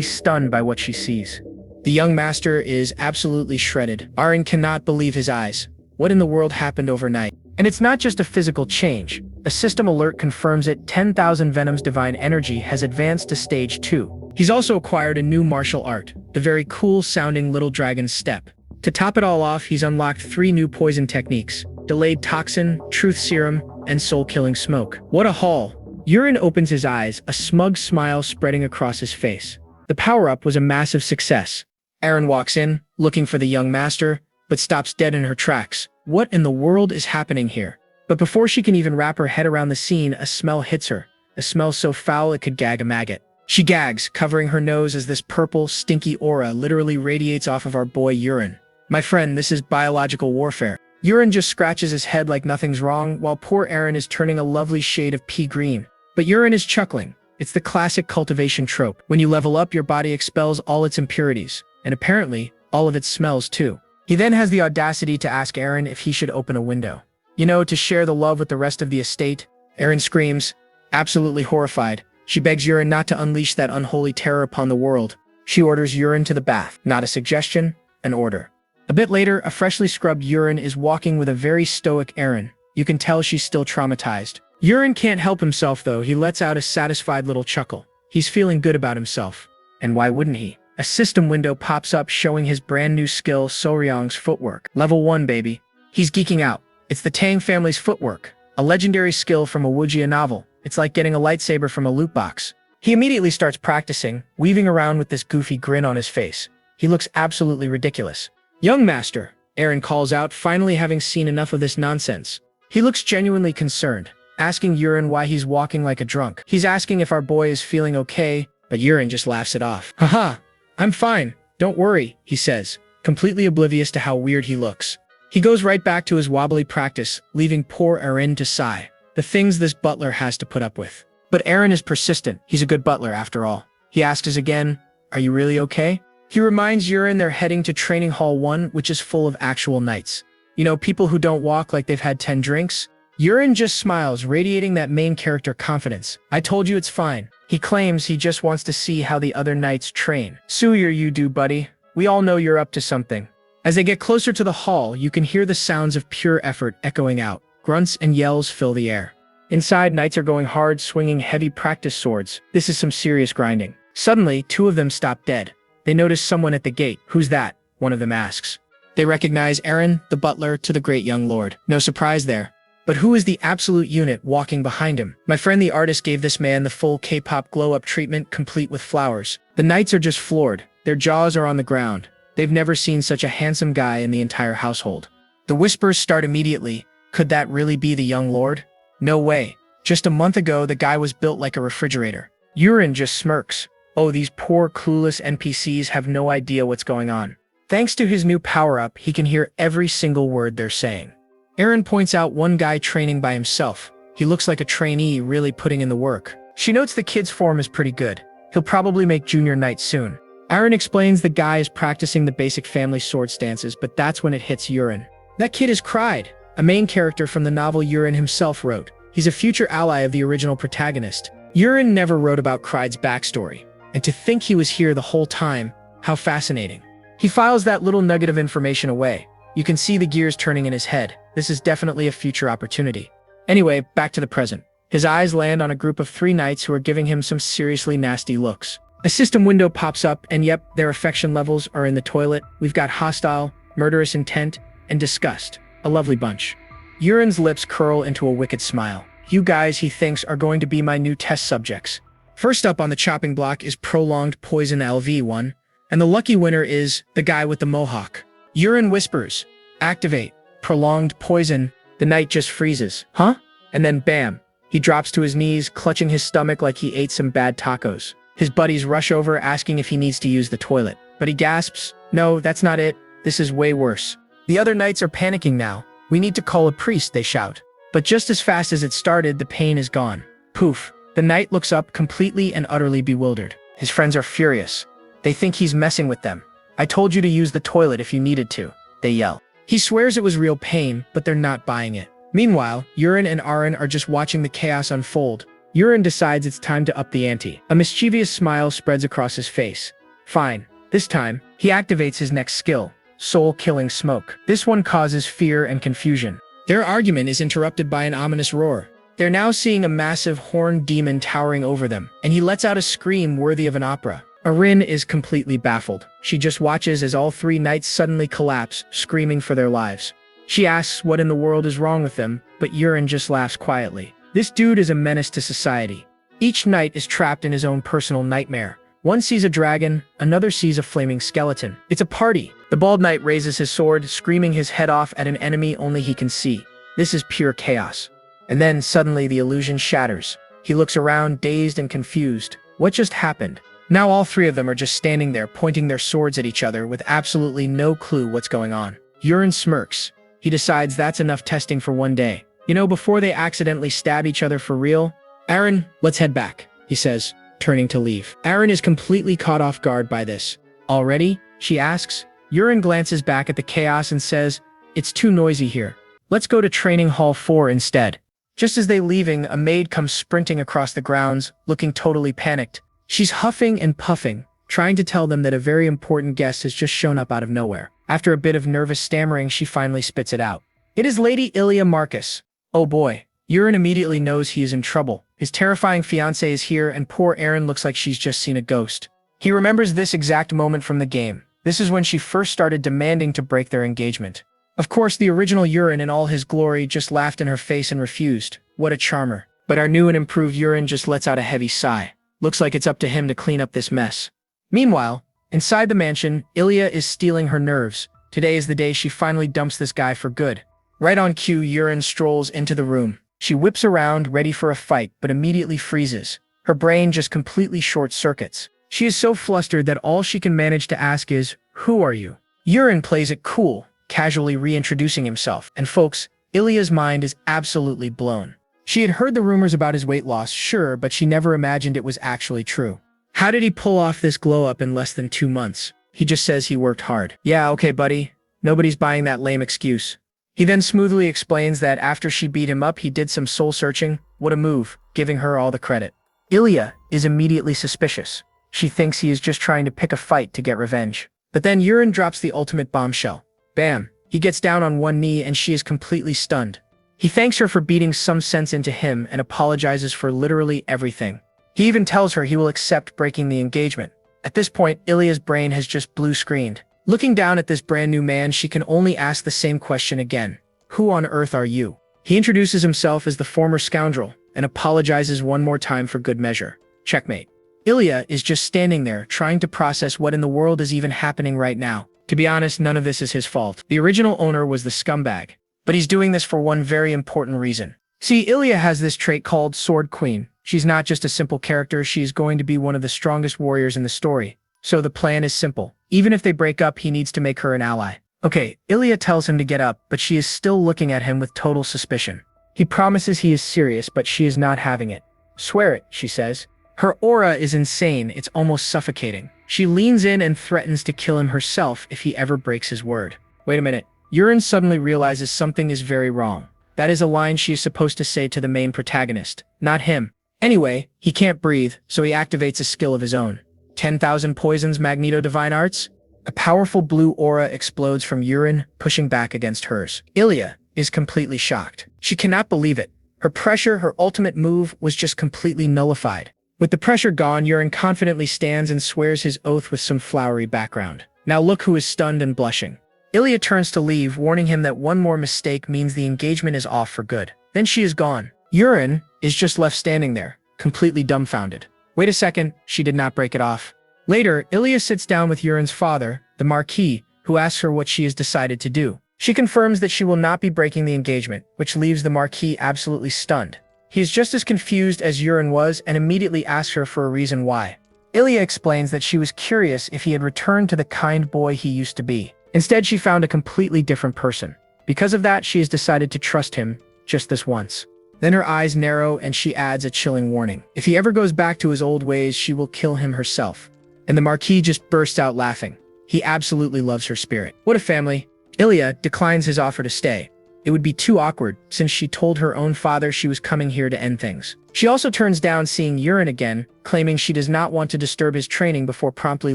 stunned by what she sees. The young master is absolutely shredded. Erin cannot believe his eyes. What in the world happened overnight? And it's not just a physical change. A system alert confirms it. 10,000 Venom's Divine Energy has advanced to stage 2. He's also acquired a new martial art, the very cool-sounding Little Dragon's Step. To top it all off, he's unlocked 3 new poison techniques: Delayed Toxin, Truth Serum, and Soul-Killing Smoke. What a haul! Urine opens his eyes, a smug smile spreading across his face. The power-up was a massive success. Erin walks in, looking for the young master, but stops dead in her tracks. What in the world is happening here? But before she can even wrap her head around the scene, a smell hits her. A smell so foul it could gag a maggot. She gags, covering her nose as this purple, stinky aura literally radiates off of our boy Urine. My friend, this is biological warfare. Urine just scratches his head like nothing's wrong, while poor Erin is turning a lovely shade of pea green. But Urine is chuckling. It's the classic cultivation trope. When you level up, your body expels all its impurities, and apparently, all of its smells too. He then has the audacity to ask Erin if he should open a window. You know, to share the love with the rest of the estate. Erin screams, absolutely horrified. She begs Urine not to unleash that unholy terror upon the world. She orders Urine to the bath. Not a suggestion, an order. A bit later, a freshly scrubbed Urine is walking with a very stoic Erin. You can tell she's still traumatized. Urine can't help himself though. He lets out a satisfied little chuckle. He's feeling good about himself. And why wouldn't he? A system window pops up showing his brand new skill, Soryong's footwork. Level 1, baby. He's geeking out. It's the Tang family's footwork, a legendary skill from a Wujian novel. It's like getting a lightsaber from a loot box. He immediately starts practicing, weaving around with this goofy grin on his face. He looks absolutely ridiculous. Young master, Erin calls out, finally having seen enough of this nonsense. He looks genuinely concerned, asking Urine why he's walking like a drunk. He's asking if our boy is feeling okay, but Urine just laughs it off. Haha, I'm fine, don't worry, he says, completely oblivious to how weird he looks. He goes right back to his wobbly practice, leaving poor Erin to sigh. The things this butler has to put up with. But Erin is persistent. He's a good butler after all. He asks again, are you really okay? He reminds Urine they're heading to Training Hall 1, which is full of actual knights. You know, people who don't walk like they've had 10 drinks? Urine just smiles, radiating that main character confidence. I told you it's fine. He claims he just wants to see how the other knights train. Suyer you do, buddy. We all know you're up to something. As they get closer to the hall, you can hear the sounds of pure effort echoing out. Grunts and yells fill the air. Inside, knights are going hard, swinging heavy practice swords. This is some serious grinding. Suddenly, two of them stop dead. They notice someone at the gate. "Who's that?" one of them asks. They recognize Aaron, the butler to the great young lord. No surprise there. But who is the absolute unit walking behind him? My friend the artist gave this man the full K-pop glow-up treatment, complete with flowers. The knights are just floored. Their jaws are on the ground. They've never seen such a handsome guy in the entire household. The whispers start immediately. Could that really be the young lord? No way. Just a month ago, the guy was built like a refrigerator. Yurin just smirks. Oh, these poor, clueless NPCs have no idea what's going on. Thanks to his new power-up, he can hear every single word they're saying. Aaron points out one guy training by himself. He looks like a trainee really putting in the work. She notes the kid's form is pretty good. He'll probably make junior knight soon. Aaron explains the guy is practicing the basic family sword stances, but that's when it hits Yurin. That kid has cried. A main character from the novel Yurin himself wrote. He's a future ally of the original protagonist. Yurin never wrote about Cried's backstory. And to think he was here the whole time, how fascinating. He files that little nugget of information away. You can see the gears turning in his head. This is definitely a future opportunity. Anyway, back to the present. His eyes land on a group of 3 knights who are giving him some seriously nasty looks. A system window pops up, and yep, their affection levels are in the toilet. We've got hostile, murderous intent, and disgust. A lovely bunch. Yurin's lips curl into a wicked smile. You guys, he thinks, are going to be my new test subjects. First up on the chopping block is Prolonged Poison LV1, and the lucky winner is the guy with the mohawk. Yurin whispers, "Activate. Prolonged Poison." The knight just freezes. Huh? And then bam, he drops to his knees, clutching his stomach like he ate some bad tacos. His buddies rush over asking if he needs to use the toilet, but he gasps, "No, that's not it. This is way worse." The other knights are panicking now. "We need to call a priest," they shout. But just as fast as it started, the pain is gone. Poof. The knight looks up completely and utterly bewildered. His friends are furious. They think he's messing with them. "I told you to use the toilet if you needed to," they yell. He swears it was real pain, but they're not buying it. Meanwhile, Yurin and Aaron are just watching the chaos unfold. Yurin decides it's time to up the ante. A mischievous smile spreads across his face. Fine. This time, he activates his next skill, Soul-Killing Smoke. This one causes fear and confusion. Their argument is interrupted by an ominous roar. They're now seeing a massive horned demon towering over them, and he lets out a scream worthy of an opera. Arin is completely baffled. She just watches as all 3 knights suddenly collapse, screaming for their lives. She asks what in the world is wrong with them, but Yurin just laughs quietly. This dude is a menace to society. Each knight is trapped in his own personal nightmare. One sees a dragon, another sees a flaming skeleton. It's a party. The bald knight raises his sword, screaming his head off at an enemy only he can see. This is pure chaos. And then, suddenly, the illusion shatters. He looks around, dazed and confused. What just happened? Now all 3 of them are just standing there, pointing their swords at each other with absolutely no clue what's going on. Yurin smirks. He decides that's enough testing for one day. You know, before they accidentally stab each other for real. "Aaron, let's head back," he says, turning to leave. Aaron is completely caught off guard by this. "Already?" she asks. Yurin glances back at the chaos and says, "It's too noisy here. Let's go to Training Hall 4 instead." Just as they're leaving, a maid comes sprinting across the grounds, looking totally panicked. She's huffing and puffing, trying to tell them that a very important guest has just shown up out of nowhere. After a bit of nervous stammering, she finally spits it out. It is Lady Ilya Marcus. Oh boy. Yurin immediately knows he is in trouble. His terrifying fiancée is here, and poor Aaron looks like she's just seen a ghost. He remembers this exact moment from the game. This is when she first started demanding to break their engagement. Of course, the original Yurin in all his glory just laughed in her face and refused. What a charmer. But our new and improved Yurin just lets out a heavy sigh. Looks like it's up to him to clean up this mess. Meanwhile, inside the mansion, Ilya is stealing her nerves. Today is the day she finally dumps this guy for good. Right on cue, Yurin strolls into the room. She whips around, ready for a fight, but immediately freezes. Her brain just completely short-circuits. She is so flustered that all she can manage to ask is, "Who are you?" Yurin plays it cool, casually reintroducing himself. And folks, Ilya's mind is absolutely blown. She had heard the rumors about his weight loss, sure, but she never imagined it was actually true. How did he pull off this glow-up in less than 2 months? He just says he worked hard. Yeah, okay, buddy. Nobody's buying that lame excuse. He then smoothly explains that after she beat him up, he did some soul-searching. What a move, giving her all the credit. Ilya is immediately suspicious. She thinks he is just trying to pick a fight to get revenge. But then Yurin drops the ultimate bombshell. Bam! He gets down on one knee and she is completely stunned. He thanks her for beating some sense into him and apologizes for literally everything. He even tells her he will accept breaking the engagement. At this point, Ilya's brain has just blue-screened. Looking down at this brand new man, she can only ask the same question again. Who on earth are you? He introduces himself as the former scoundrel and apologizes one more time for good measure. Checkmate. Ilya is just standing there, trying to process what in the world is even happening right now. To be honest, none of this is his fault. The original owner was the scumbag. But he's doing this for one very important reason. See, Ilya has this trait called Sword Queen. She's not just a simple character, she's going to be one of the strongest warriors in the story. So the plan is simple. Even if they break up, he needs to make her an ally. Okay, Ilya tells him to get up, but she is still looking at him with total suspicion. He promises he is serious, but she is not having it. Swear it, she says. Her aura is insane, it's almost suffocating. She leans in and threatens to kill him herself if he ever breaks his word. Wait a minute. Yurin suddenly realizes something is very wrong. That is a line she is supposed to say to the main protagonist, not him. Anyway, he can't breathe, so he activates a skill of his own. 10,000 Poisons Magneto Divine Arts? A powerful blue aura explodes from Yurin, pushing back against hers. Ilya is completely shocked. She cannot believe it. Her pressure, her ultimate move, was just completely nullified. With the pressure gone, Yurin confidently stands and swears his oath with some flowery background. Now look who is stunned and blushing. Ilya turns to leave, warning him that one more mistake means the engagement is off for good. Then she is gone. Yurin is just left standing there, completely dumbfounded. Wait a second, she did not break it off. Later, Ilya sits down with Yurin's father, the Marquis, who asks her what she has decided to do. She confirms that she will not be breaking the engagement, which leaves the Marquis absolutely stunned. He is just as confused as Yurin was and immediately asks her for a reason why. Ilya explains that she was curious if he had returned to the kind boy he used to be. Instead, she found a completely different person. Because of that, she has decided to trust him just this once. Then her eyes narrow and she adds a chilling warning. If he ever goes back to his old ways, she will kill him herself. And the Marquis just bursts out laughing. He absolutely loves her spirit. What a family. Ilya declines his offer to stay. It would be too awkward, since she told her own father she was coming here to end things. She also turns down seeing Yurin again, claiming she does not want to disturb his training before promptly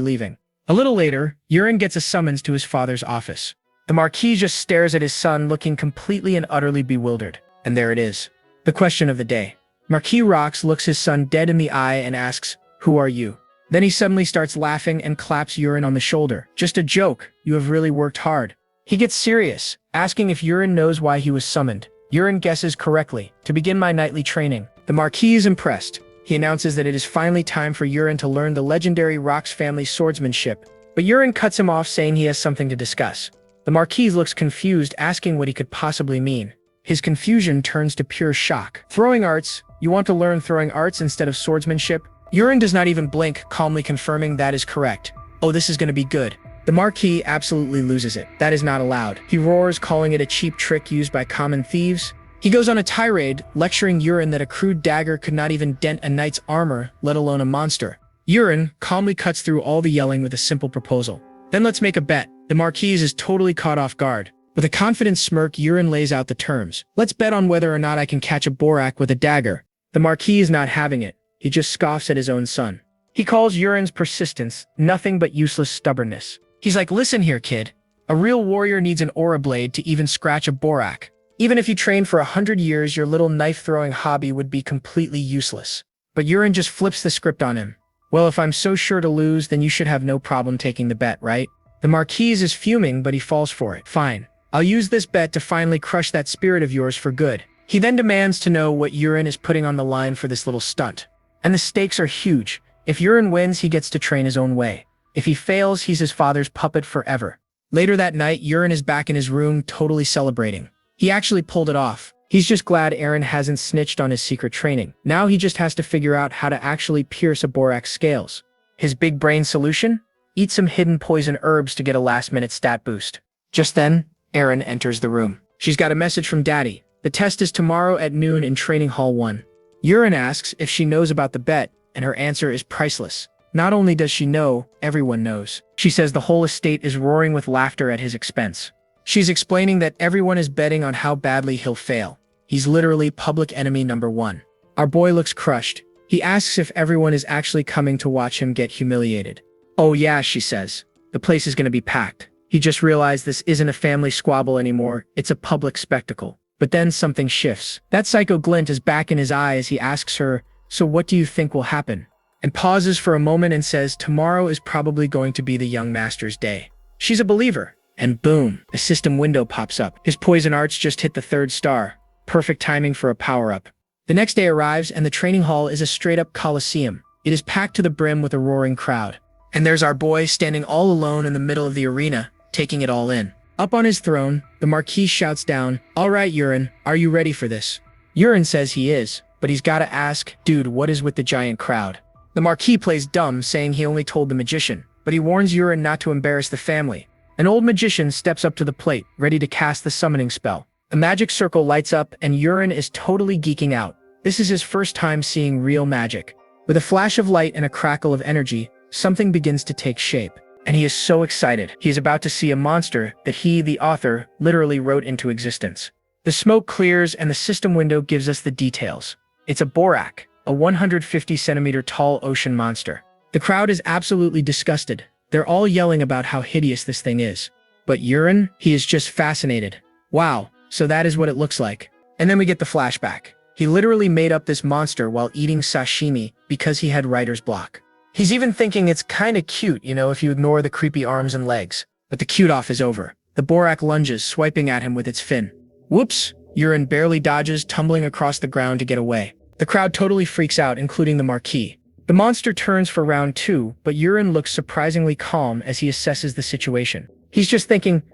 leaving. A little later, Yurin gets a summons to his father's office. The Marquis just stares at his son, looking completely and utterly bewildered. And there it is. The question of the day. Marquis Rox looks his son dead in the eye and asks, "Who are you?" Then he suddenly starts laughing and claps Yurin on the shoulder. "Just a joke. You have really worked hard." He gets serious, asking if Yurin knows why he was summoned. Yurin guesses correctly. "To begin my nightly training." The Marquis is impressed. He announces that it is finally time for Yurin to learn the legendary Rox family swordsmanship. But Yurin cuts him off, saying he has something to discuss. The Marquis looks confused, asking what he could possibly mean. His confusion turns to pure shock. "Throwing arts? You want to learn throwing arts instead of swordsmanship?" Yurin does not even blink, calmly confirming that is correct. "Oh, this is going to be good." The Marquis absolutely loses it. That is not allowed. He roars, calling it a cheap trick used by common thieves. He goes on a tirade, lecturing Yurin that a crude dagger could not even dent a knight's armor, let alone a monster. Yurin calmly cuts through all the yelling with a simple proposal. "Then let's make a bet." The Marquis is totally caught off guard. With a confident smirk, Yurin lays out the terms. "Let's bet on whether or not I can catch a borak with a dagger." The Marquis is not having it. He just scoffs at his own son. He calls Yurin's persistence nothing but useless stubbornness. He's like, "Listen here, kid. A real warrior needs an aura blade to even scratch a borak. Even if you train for 100 years, your little knife-throwing hobby would be completely useless." But Yurin just flips the script on him. "Well, if I'm so sure to lose, then you should have no problem taking the bet, right?" The Marquis is fuming, but he falls for it. "Fine. I'll use this bet to finally crush that spirit of yours for good." He then demands to know what Yurin is putting on the line for this little stunt. And the stakes are huge. If Yurin wins, he gets to train his own way. If he fails, he's his father's puppet forever. Later that night, Yurin is back in his room, totally celebrating. He actually pulled it off. He's just glad Eren hasn't snitched on his secret training. Now he just has to figure out how to actually pierce a borak's scales. His big brain solution? Eat some hidden poison herbs to get a last-minute stat boost. Just then, Eren enters the room. She's got a message from Daddy. The test is tomorrow at noon in Training Hall 1. Yurin asks if she knows about the bet, and her answer is priceless. Not only does she know, everyone knows. She says the whole estate is roaring with laughter at his expense. She's explaining that everyone is betting on how badly he'll fail. He's literally public enemy number one. Our boy looks crushed. He asks if everyone is actually coming to watch him get humiliated. "Oh yeah," she says. "The place is going to be packed." He just realized this isn't a family squabble anymore, it's a public spectacle. But then something shifts. That psycho glint is back in his eye as he asks her, so what do you think will happen? And pauses for a moment and says, tomorrow is probably going to be the young master's day. She's a believer. And boom, a system window pops up. His poison arts just hit the 3rd star. Perfect timing for a power-up. The next day arrives and the training hall is a straight-up coliseum. It is packed to the brim with a roaring crowd. And there's our boy standing all alone in the middle of the arena, taking it all in. Up on his throne, the Marquis shouts down, all right, Yurin, are you ready for this? Yurin says he is, but he's gotta ask, dude, what is with the giant crowd? The Marquis plays dumb, saying he only told the magician, but he warns Yurin not to embarrass the family. An old magician steps up to the plate, ready to cast the summoning spell. A magic circle lights up and Yurin is totally geeking out. This is his first time seeing real magic. With a flash of light and a crackle of energy, something begins to take shape. And he is so excited. He is about to see a monster that he, the author, literally wrote into existence. The smoke clears and the system window gives us the details. It's a borak, a 150-centimeter tall ocean monster. The crowd is absolutely disgusted. They're all yelling about how hideous this thing is. But Yurin, he is just fascinated. Wow, so that is what it looks like. And then we get the flashback. He literally made up this monster while eating sashimi because he had writer's block. He's even thinking it's kinda cute, if you ignore the creepy arms and legs. But the cute off is over. The borak lunges, swiping at him with its fin. Whoops! Yurin barely dodges, tumbling across the ground to get away. The crowd totally freaks out, including the Marquis. The monster turns for round 2, but Yurin looks surprisingly calm as he assesses the situation. He's just thinking,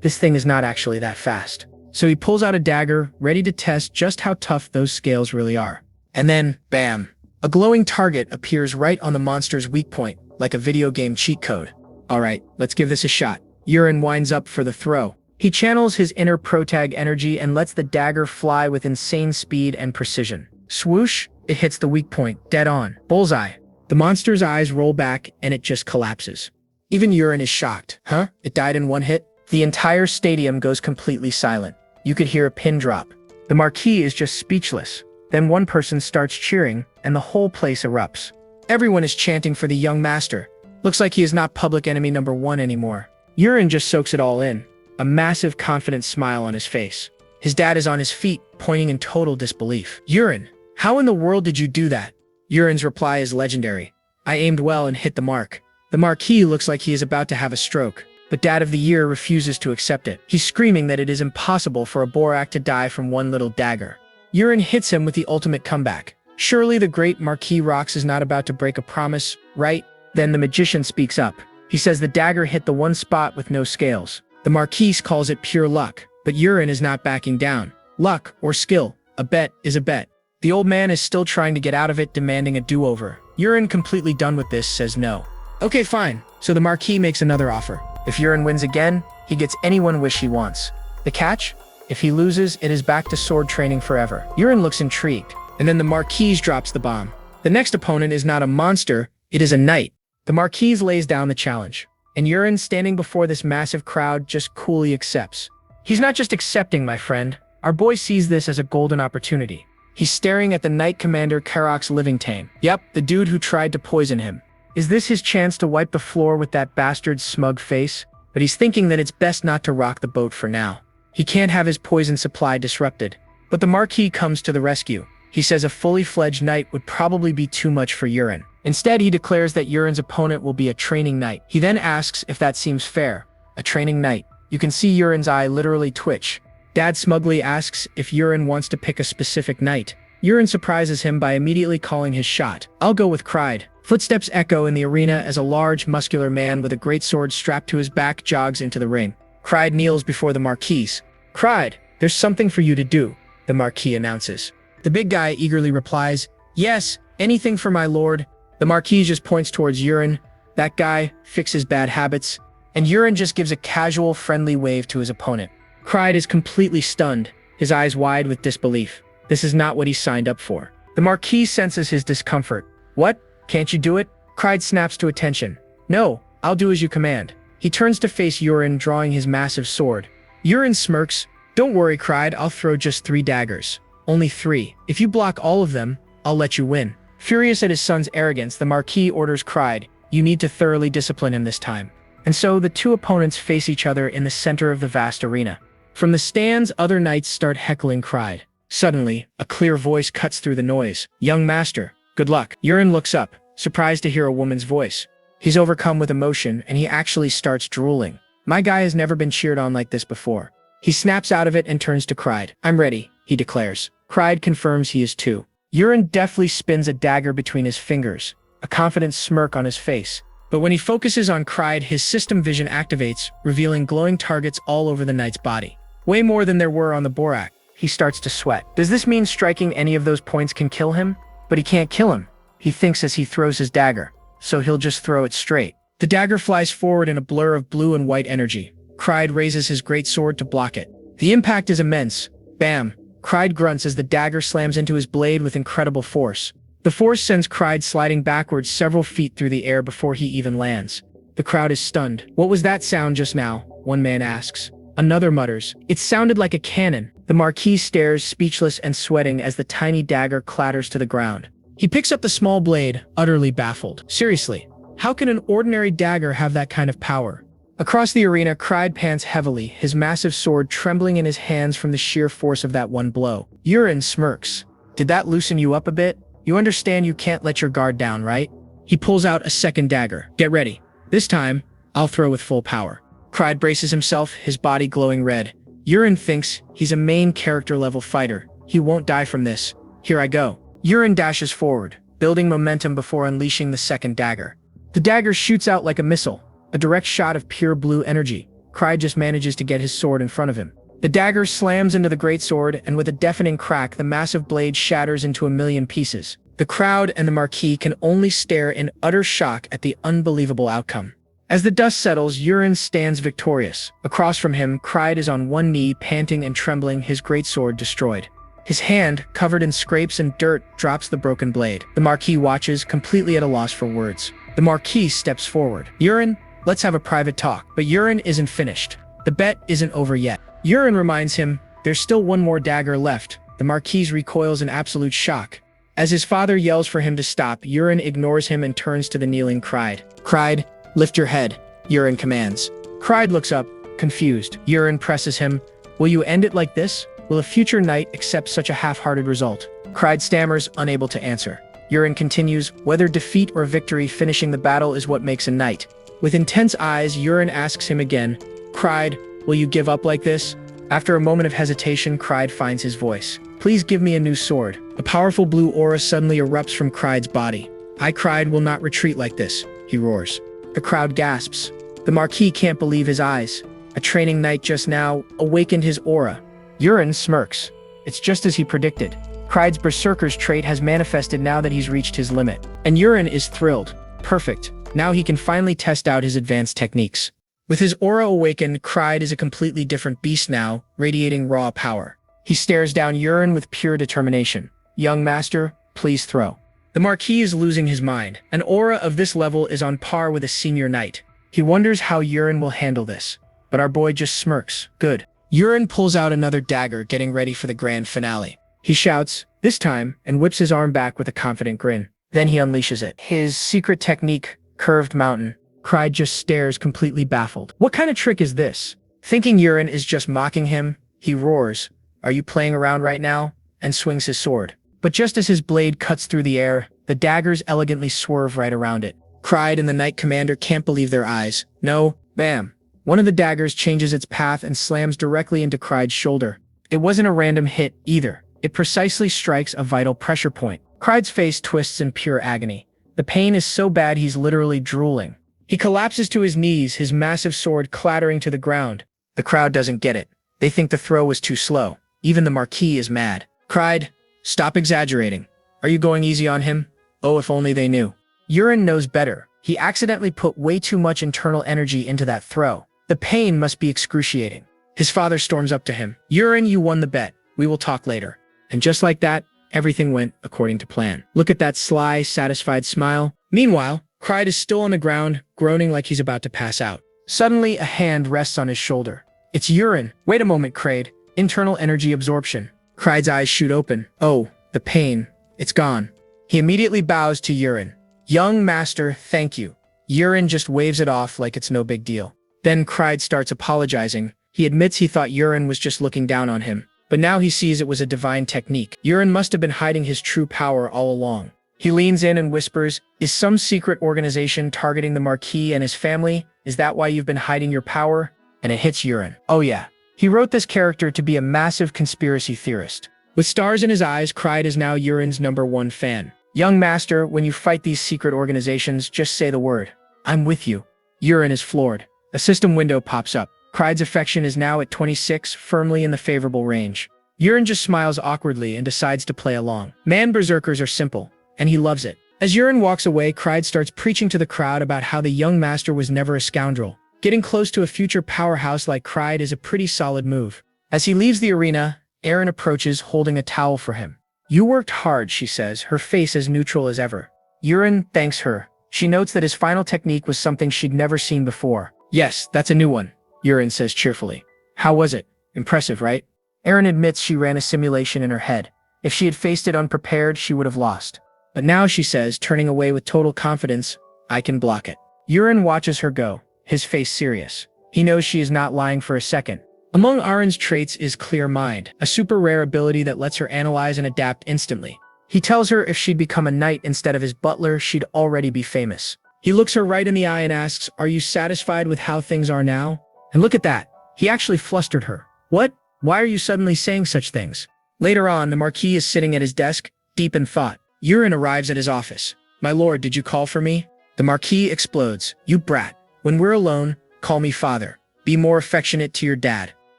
this thing is not actually that fast. So he pulls out a dagger, ready to test just how tough those scales really are. And then, bam! A glowing target appears right on the monster's weak point, like a video game cheat code. Alright, let's give this a shot. Yurin winds up for the throw. He channels his inner protag energy and lets the dagger fly with insane speed and precision. Swoosh! It hits the weak point, dead on. Bullseye. The monster's eyes roll back and it just collapses. Even Yurin is shocked. It died in one hit? The entire stadium goes completely silent. You could hear a pin drop. The Marquis is just speechless. Then one person starts cheering, and the whole place erupts. Everyone is chanting for the young master. Looks like he is not public enemy number 1 anymore. Yurin just soaks it all in, a massive confident smile on his face. His dad is on his feet, pointing in total disbelief. Yurin, how in the world did you do that? Yurin's reply is legendary. I aimed well and hit the mark. The Marquis looks like he is about to have a stroke, but Dad of the Year refuses to accept it. He's screaming that it is impossible for a borak to die from one little dagger. Yurin hits him with the ultimate comeback. Surely the great Marquis Rox is not about to break a promise, right? Then the magician speaks up. He says the dagger hit the one spot with no scales. The Marquis calls it pure luck, but Yurin is not backing down. Luck, or skill, a bet is a bet. The old man is still trying to get out of it, demanding a do-over. Yurin, completely done with this, says no. Okay, fine. So the Marquis makes another offer. If Yurin wins again, he gets any one wish he wants. The catch? If he loses, it is back to sword training forever. Yurin looks intrigued, and then the Marquis drops the bomb. The next opponent is not a monster, it is a knight. The Marquis lays down the challenge, and Yurin, standing before this massive crowd, just coolly accepts. He's not just accepting, my friend. Our boy sees this as a golden opportunity. He's staring at the Knight Commander Karok's living tame. Yep, the dude who tried to poison him. Is this his chance to wipe the floor with that bastard's smug face? But he's thinking that it's best not to rock the boat for now. He can't have his poison supply disrupted. But the Marquis comes to the rescue. He says a fully fledged knight would probably be too much for Yurin. Instead, he declares that Yurin's opponent will be a training knight. He then asks if that seems fair. A training knight. You can see Yurin's eye literally twitch. Dad smugly asks if Yurin wants to pick a specific knight. Yurin surprises him by immediately calling his shot. I'll go with Cried. Footsteps echo in the arena as a large, muscular man with a great sword strapped to his back jogs into the ring. Cried kneels before the Marquis. Cried, there's something for you to do, the Marquis announces. The big guy eagerly replies, yes, anything for my lord. The Marquis just points towards Yurin. That guy, fix his bad habits. And Yurin just gives a casual, friendly wave to his opponent. Cried is completely stunned, his eyes wide with disbelief. This is not what he signed up for. The Marquis senses his discomfort. What? Can't you do it? Cried snaps to attention. No, I'll do as you command. He turns to face Yurin, drawing his massive sword. Yurin smirks. Don't worry, Cried, I'll throw just 3 daggers. Only 3. If you block all of them, I'll let you win. Furious at his son's arrogance, the Marquis orders Cried, you need to thoroughly discipline him this time. And so the two opponents face each other in the center of the vast arena. From the stands, other knights start heckling Cried. Suddenly, a clear voice cuts through the noise. Young master, good luck. Yurin looks up, surprised to hear a woman's voice. He's overcome with emotion, and he actually starts drooling. My guy has never been cheered on like this before. He snaps out of it and turns to Cried. I'm ready, he declares. Cried confirms he is too. Yurin deftly spins a dagger between his fingers, a confident smirk on his face. But when he focuses on Cried, his system vision activates, revealing glowing targets all over the knight's body. Way more than there were on the Borak. He starts to sweat. Does this mean striking any of those points can kill him? But he can't kill him, he thinks as he throws his dagger. So he'll just throw it straight. The dagger flies forward in a blur of blue and white energy. Cried raises his great sword to block it. The impact is immense. Bam! Cried grunts as the dagger slams into his blade with incredible force. The force sends Cried sliding backwards several feet through the air before he even lands. The crowd is stunned. What was that sound just now? One man asks. Another mutters. It sounded like a cannon. The Marquis stares, speechless and sweating as the tiny dagger clatters to the ground. He picks up the small blade, utterly baffled. Seriously, how can an ordinary dagger have that kind of power? Across the arena, Cried pants heavily, his massive sword trembling in his hands from the sheer force of that one blow. Yurin smirks. Did that loosen you up a bit? You understand you can't let your guard down, right? He pulls out a second dagger. Get ready. This time, I'll throw with full power. Cried braces himself, his body glowing red. Yurin thinks he's a main character level fighter. He won't die from this. Here I go. Yurin dashes forward, building momentum before unleashing the second dagger. The dagger shoots out like a missile, a direct shot of pure blue energy. Cried just manages to get his sword in front of him. The dagger slams into the greatsword, and with a deafening crack, the massive blade shatters into a million pieces. The crowd and the Marquis can only stare in utter shock at the unbelievable outcome. As the dust settles, Yurin stands victorious. Across from him, Cried is on one knee, panting and trembling, his greatsword destroyed. His hand, covered in scrapes and dirt, drops the broken blade. The Marquis watches, completely at a loss for words. The Marquis steps forward. Yurin, let's have a private talk. But Yurin isn't finished. The bet isn't over yet. Yurin reminds him, there's still one more dagger left. The Marquis recoils in absolute shock. As his father yells for him to stop, Yurin ignores him and turns to the kneeling Cried. Cried, lift your head, Yurin commands. Cried looks up, confused. Yurin presses him. Will you end it like this? Will a future knight accept such a half-hearted result? Cried stammers, unable to answer. Yurin continues, whether defeat or victory, finishing the battle is what makes a knight. With intense eyes, Yurin asks him again, Cried, will you give up like this? After a moment of hesitation, Cried finds his voice. Please give me a new sword. A powerful blue aura suddenly erupts from Cried's body. I, Cried, will not retreat like this, he roars. The crowd gasps. The Marquis can't believe his eyes. A training knight just now awakened his aura. Yurin smirks. It's just as he predicted. Cried's berserker's trait has manifested now that he's reached his limit. And Yurin is thrilled. Perfect. Now he can finally test out his advanced techniques. With his aura awakened, Cried is a completely different beast now, radiating raw power. He stares down Yurin with pure determination. Young master, please throw. The Marquis is losing his mind. An aura of this level is on par with a senior knight. He wonders how Yurin will handle this. But our boy just smirks. Good. Yurin pulls out another dagger, getting ready for the grand finale. He shouts, this time, and whips his arm back with a confident grin. Then he unleashes it. His secret technique, Curved Mountain. Cried just stares, completely baffled. What kind of trick is this? Thinking Yurin is just mocking him, he roars, are you playing around right now? And swings his sword. But just as his blade cuts through the air, the daggers elegantly swerve right around it. Cried and the Knight Commander can't believe their eyes. No, bam. One of the daggers changes its path and slams directly into Cried's shoulder. It wasn't a random hit, either. It precisely strikes a vital pressure point. Cried's face twists in pure agony. The pain is so bad he's literally drooling. He collapses to his knees, his massive sword clattering to the ground. The crowd doesn't get it. They think the throw was too slow. Even the Marquis is mad. Cried, stop exaggerating. Are you going easy on him? Oh, if only they knew. Yurin knows better. He accidentally put way too much internal energy into that throw. The pain must be excruciating. His father storms up to him. Yurin, you won the bet. We will talk later. And just like that, everything went according to plan. Look at that sly, satisfied smile. Meanwhile, Cried is still on the ground, groaning like he's about to pass out. Suddenly, a hand rests on his shoulder. It's Yurin. Wait a moment, Cried. Internal energy absorption. Cried's eyes shoot open. Oh, the pain. It's gone. He immediately bows to Yurin. Young master, thank you. Yurin just waves it off like it's no big deal. Then Cried starts apologizing. He admits he thought Yurin was just looking down on him. But now he sees it was a divine technique. Yurin must have been hiding his true power all along. He leans in and whispers, "Is some secret organization targeting the Marquis and his family? Is that why you've been hiding your power?" And it hits Yurin. Oh yeah. He wrote this character to be a massive conspiracy theorist. With stars in his eyes, Cried is now Yurin's #1 fan. "Young master, when you fight these secret organizations, just say the word. I'm with you." Yurin is floored. A system window pops up. Cried's affection is now at 26, firmly in the favorable range. Yurin just smiles awkwardly and decides to play along. Man berserkers are simple, and he loves it. As Yurin walks away, Cried starts preaching to the crowd about how the young master was never a scoundrel. Getting close to a future powerhouse like Cried is a pretty solid move. As he leaves the arena, Aaron approaches holding a towel for him. "You worked hard," she says, her face as neutral as ever. Yurin thanks her. She notes that his final technique was something she'd never seen before. "Yes, that's a new one," Yurin says cheerfully. "How was it? Impressive, right?" Aaron admits she ran a simulation in her head. If she had faced it unprepared, she would have lost. But now, she says, turning away with total confidence, "I can block it." Yurin watches her go, his face serious. He knows she is not lying for a second. Among Aaron's traits is clear mind, a super rare ability that lets her analyze and adapt instantly. He tells her if she'd become a knight instead of his butler, she'd already be famous. He looks her right in the eye and asks, "Are you satisfied with how things are now?" And look at that. He actually flustered her. "What? Why are you suddenly saying such things?" Later on, the Marquis is sitting at his desk, deep in thought. Yurin arrives at his office. "My lord, did you call for me?" The Marquis explodes. "You brat. When we're alone, call me father. Be more affectionate to your dad."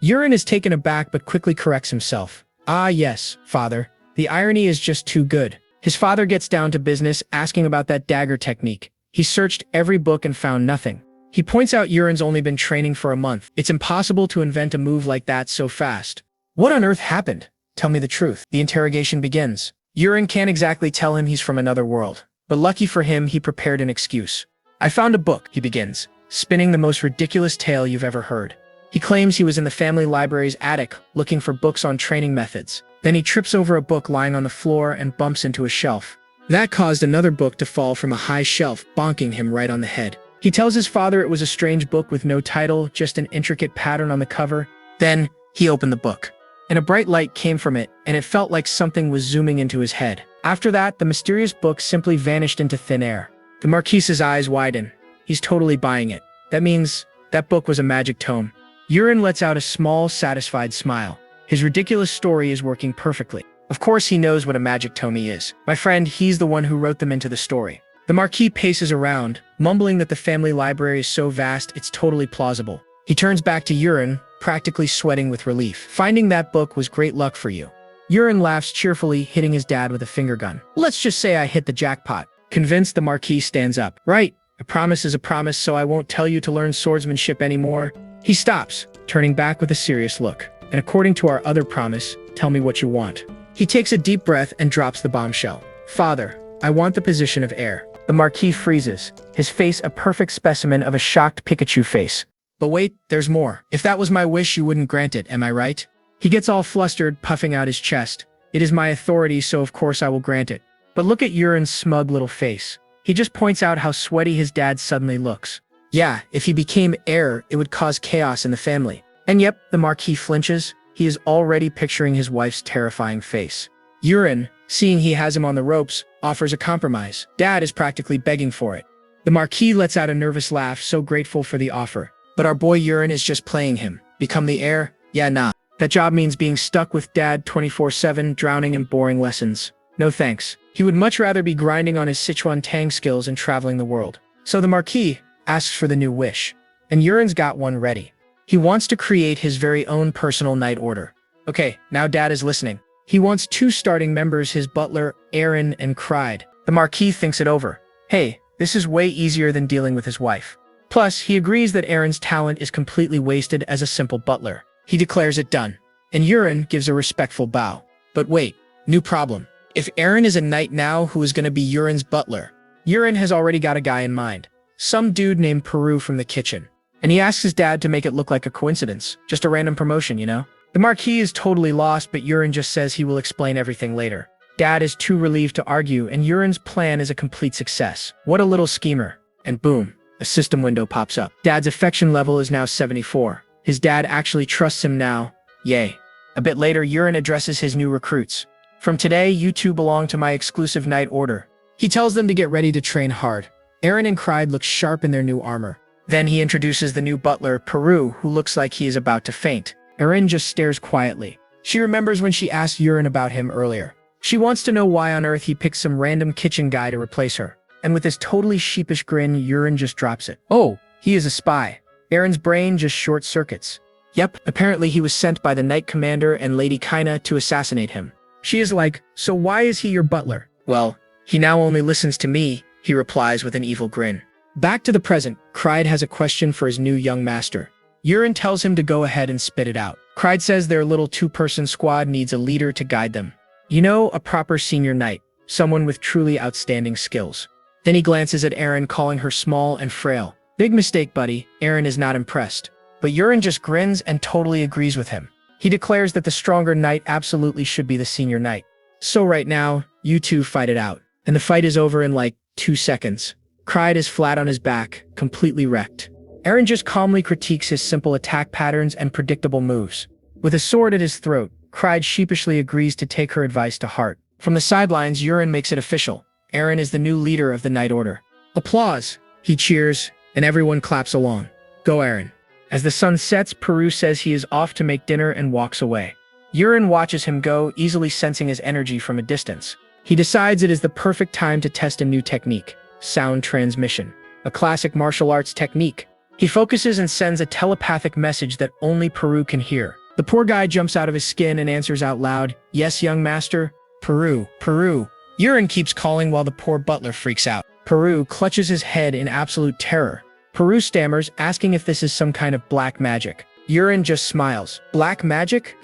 Yurin is taken aback but quickly corrects himself. "Ah yes, father. The irony is just too good." His father gets down to business, asking about that dagger technique. He searched every book and found nothing. He points out Yurin's only been training for a month. It's impossible to invent a move like that so fast. What on earth happened? Tell me the truth. The interrogation begins. Yurin can't exactly tell him he's from another world. But lucky for him, he prepared an excuse. "I found a book," he begins, spinning the most ridiculous tale you've ever heard. He claims he was in the family library's attic, looking for books on training methods. Then he trips over a book lying on the floor and bumps into a shelf. That caused another book to fall from a high shelf, bonking him right on the head. He tells his father it was a strange book with no title, just an intricate pattern on the cover. Then, he opened the book. And a bright light came from it, and it felt like something was zooming into his head. After that, the mysterious book simply vanished into thin air. The Marquis's eyes widen. He's totally buying it. That means that book was a magic tome. Yurin lets out a small, satisfied smile. His ridiculous story is working perfectly. Of course he knows what a magic tome is. My friend, he's the one who wrote them into the story. The Marquis paces around, mumbling that the family library is so vast it's totally plausible. He turns back to Yurin, practically sweating with relief. "Finding that book was great luck for you." Yurin laughs cheerfully, hitting his dad with a finger gun. "Let's just say I hit the jackpot." Convinced, the Marquis stands up. "Right, a promise is a promise, so I won't tell you to learn swordsmanship anymore." He stops, turning back with a serious look. "And according to our other promise, tell me what you want." He takes a deep breath and drops the bombshell. "Father, I want the position of heir." The Marquis freezes, his face a perfect specimen of a shocked Pikachu face. "But wait, there's more. If that was my wish, you wouldn't grant it, am I right?" He gets all flustered, puffing out his chest. "It is my authority, so of course I will grant it." But look at Yurin's smug little face. He just points out how sweaty his dad suddenly looks. Yeah, if he became heir, it would cause chaos in the family. And yep, the Marquis flinches. He is already picturing his wife's terrifying face. Yurin, seeing he has him on the ropes, offers a compromise. Dad is practically begging for it. The Marquis lets out a nervous laugh, so grateful for the offer. But our boy Yurin is just playing him. Become the heir? Yeah, nah. That job means being stuck with Dad 24/7, drowning in boring lessons. No thanks. He would much rather be grinding on his Sichuan Tang skills and traveling the world. So the Marquis asks for the new wish. And Yurin's got one ready. He wants to create his very own personal knight order. Okay, now Dad is listening. He wants 2 starting members, his butler, Aaron, and Cried. The Marquis thinks it over. Hey, this is way easier than dealing with his wife. Plus, he agrees that Aaron's talent is completely wasted as a simple butler. He declares it done. And Yurin gives a respectful bow. But wait, new problem. If Aaron is a knight now, who is going to be Yurin's butler? Yurin has already got a guy in mind. Some dude named Peru from the kitchen. And he asks his dad to make it look like a coincidence. Just a random promotion, you know? The Marquis is totally lost, but Yurin just says he will explain everything later. Dad is too relieved to argue, and Yurin's plan is a complete success. What a little schemer. And boom, a system window pops up. Dad's affection level is now 74. His dad actually trusts him now. Yay. A bit later, Urine addresses his new recruits. From today, you two belong to my exclusive night order. He tells them to get ready to train hard. Eren and Kryde look sharp in their new armor. Then he introduces the new butler, Peru, who looks like he is about to faint. Eren just stares quietly. She remembers when she asked Urine about him earlier. She wants to know why on earth he picked some random kitchen guy to replace her. And with this totally sheepish grin, Urine just drops it. Oh, he is a spy. Eren's brain just short-circuits. Yep, apparently he was sent by the Knight Commander and Lady Kaina to assassinate him. She is like, so why is he your butler? Well, he now only listens to me, he replies with an evil grin. Back to the present, Kryde has a question for his new young master. Urine tells him to go ahead and spit it out. Kryde says their little two-person squad needs a leader to guide them. You know, a proper senior knight, someone with truly outstanding skills. Then he glances at Eren, calling her small and frail. Big mistake, buddy. Eren is not impressed. But Urine just grins and totally agrees with him. He declares that the stronger knight absolutely should be the senior knight. So right now, you two fight it out. And the fight is over in like 2 seconds. Kryde is flat on his back, completely wrecked. Eren just calmly critiques his simple attack patterns and predictable moves. With a sword at his throat, Kryde sheepishly agrees to take her advice to heart. From the sidelines, Urine makes it official. Eren is the new leader of the Night Order. Applause! He cheers, and everyone claps along. Go, Eren. As the sun sets, Peru says he is off to make dinner and walks away. Urine watches him go, easily sensing his energy from a distance. He decides it is the perfect time to test a new technique, sound transmission, a classic martial arts technique. He focuses and sends a telepathic message that only Peru can hear. The poor guy jumps out of his skin and answers out loud, "Yes, young master." Peru, Peru. Urine keeps calling while the poor butler freaks out. Peru clutches his head in absolute terror. Peru stammers, asking if this is some kind of black magic. Urine just smiles. Black magic?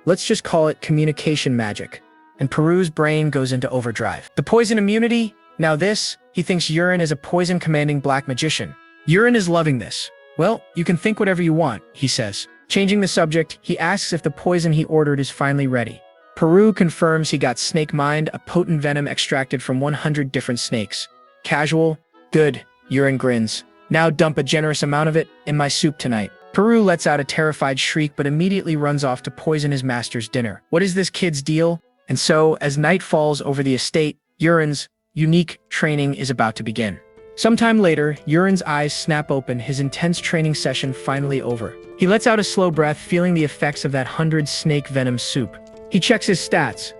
Let's just call it communication magic. And Peru's brain goes into overdrive. The poison immunity? Now this? He thinks Urine is a poison-commanding black magician. Urine is loving this. Well, you can think whatever you want, he says. Changing the subject, he asks if the poison he ordered is finally ready. Peru confirms he got snake mind, a potent venom extracted from 100 different snakes. Casual? Good. Urine grins. Now dump a generous amount of it in my soup tonight. Peru lets out a terrified shriek but immediately runs off to poison his master's dinner. What is this kid's deal? And so, as night falls over the estate, Urine's unique training is about to begin. Sometime later, Urine's eyes snap open, his intense training session finally over. He lets out a slow breath, feeling the effects of that 100 snake venom soup. He checks his stats.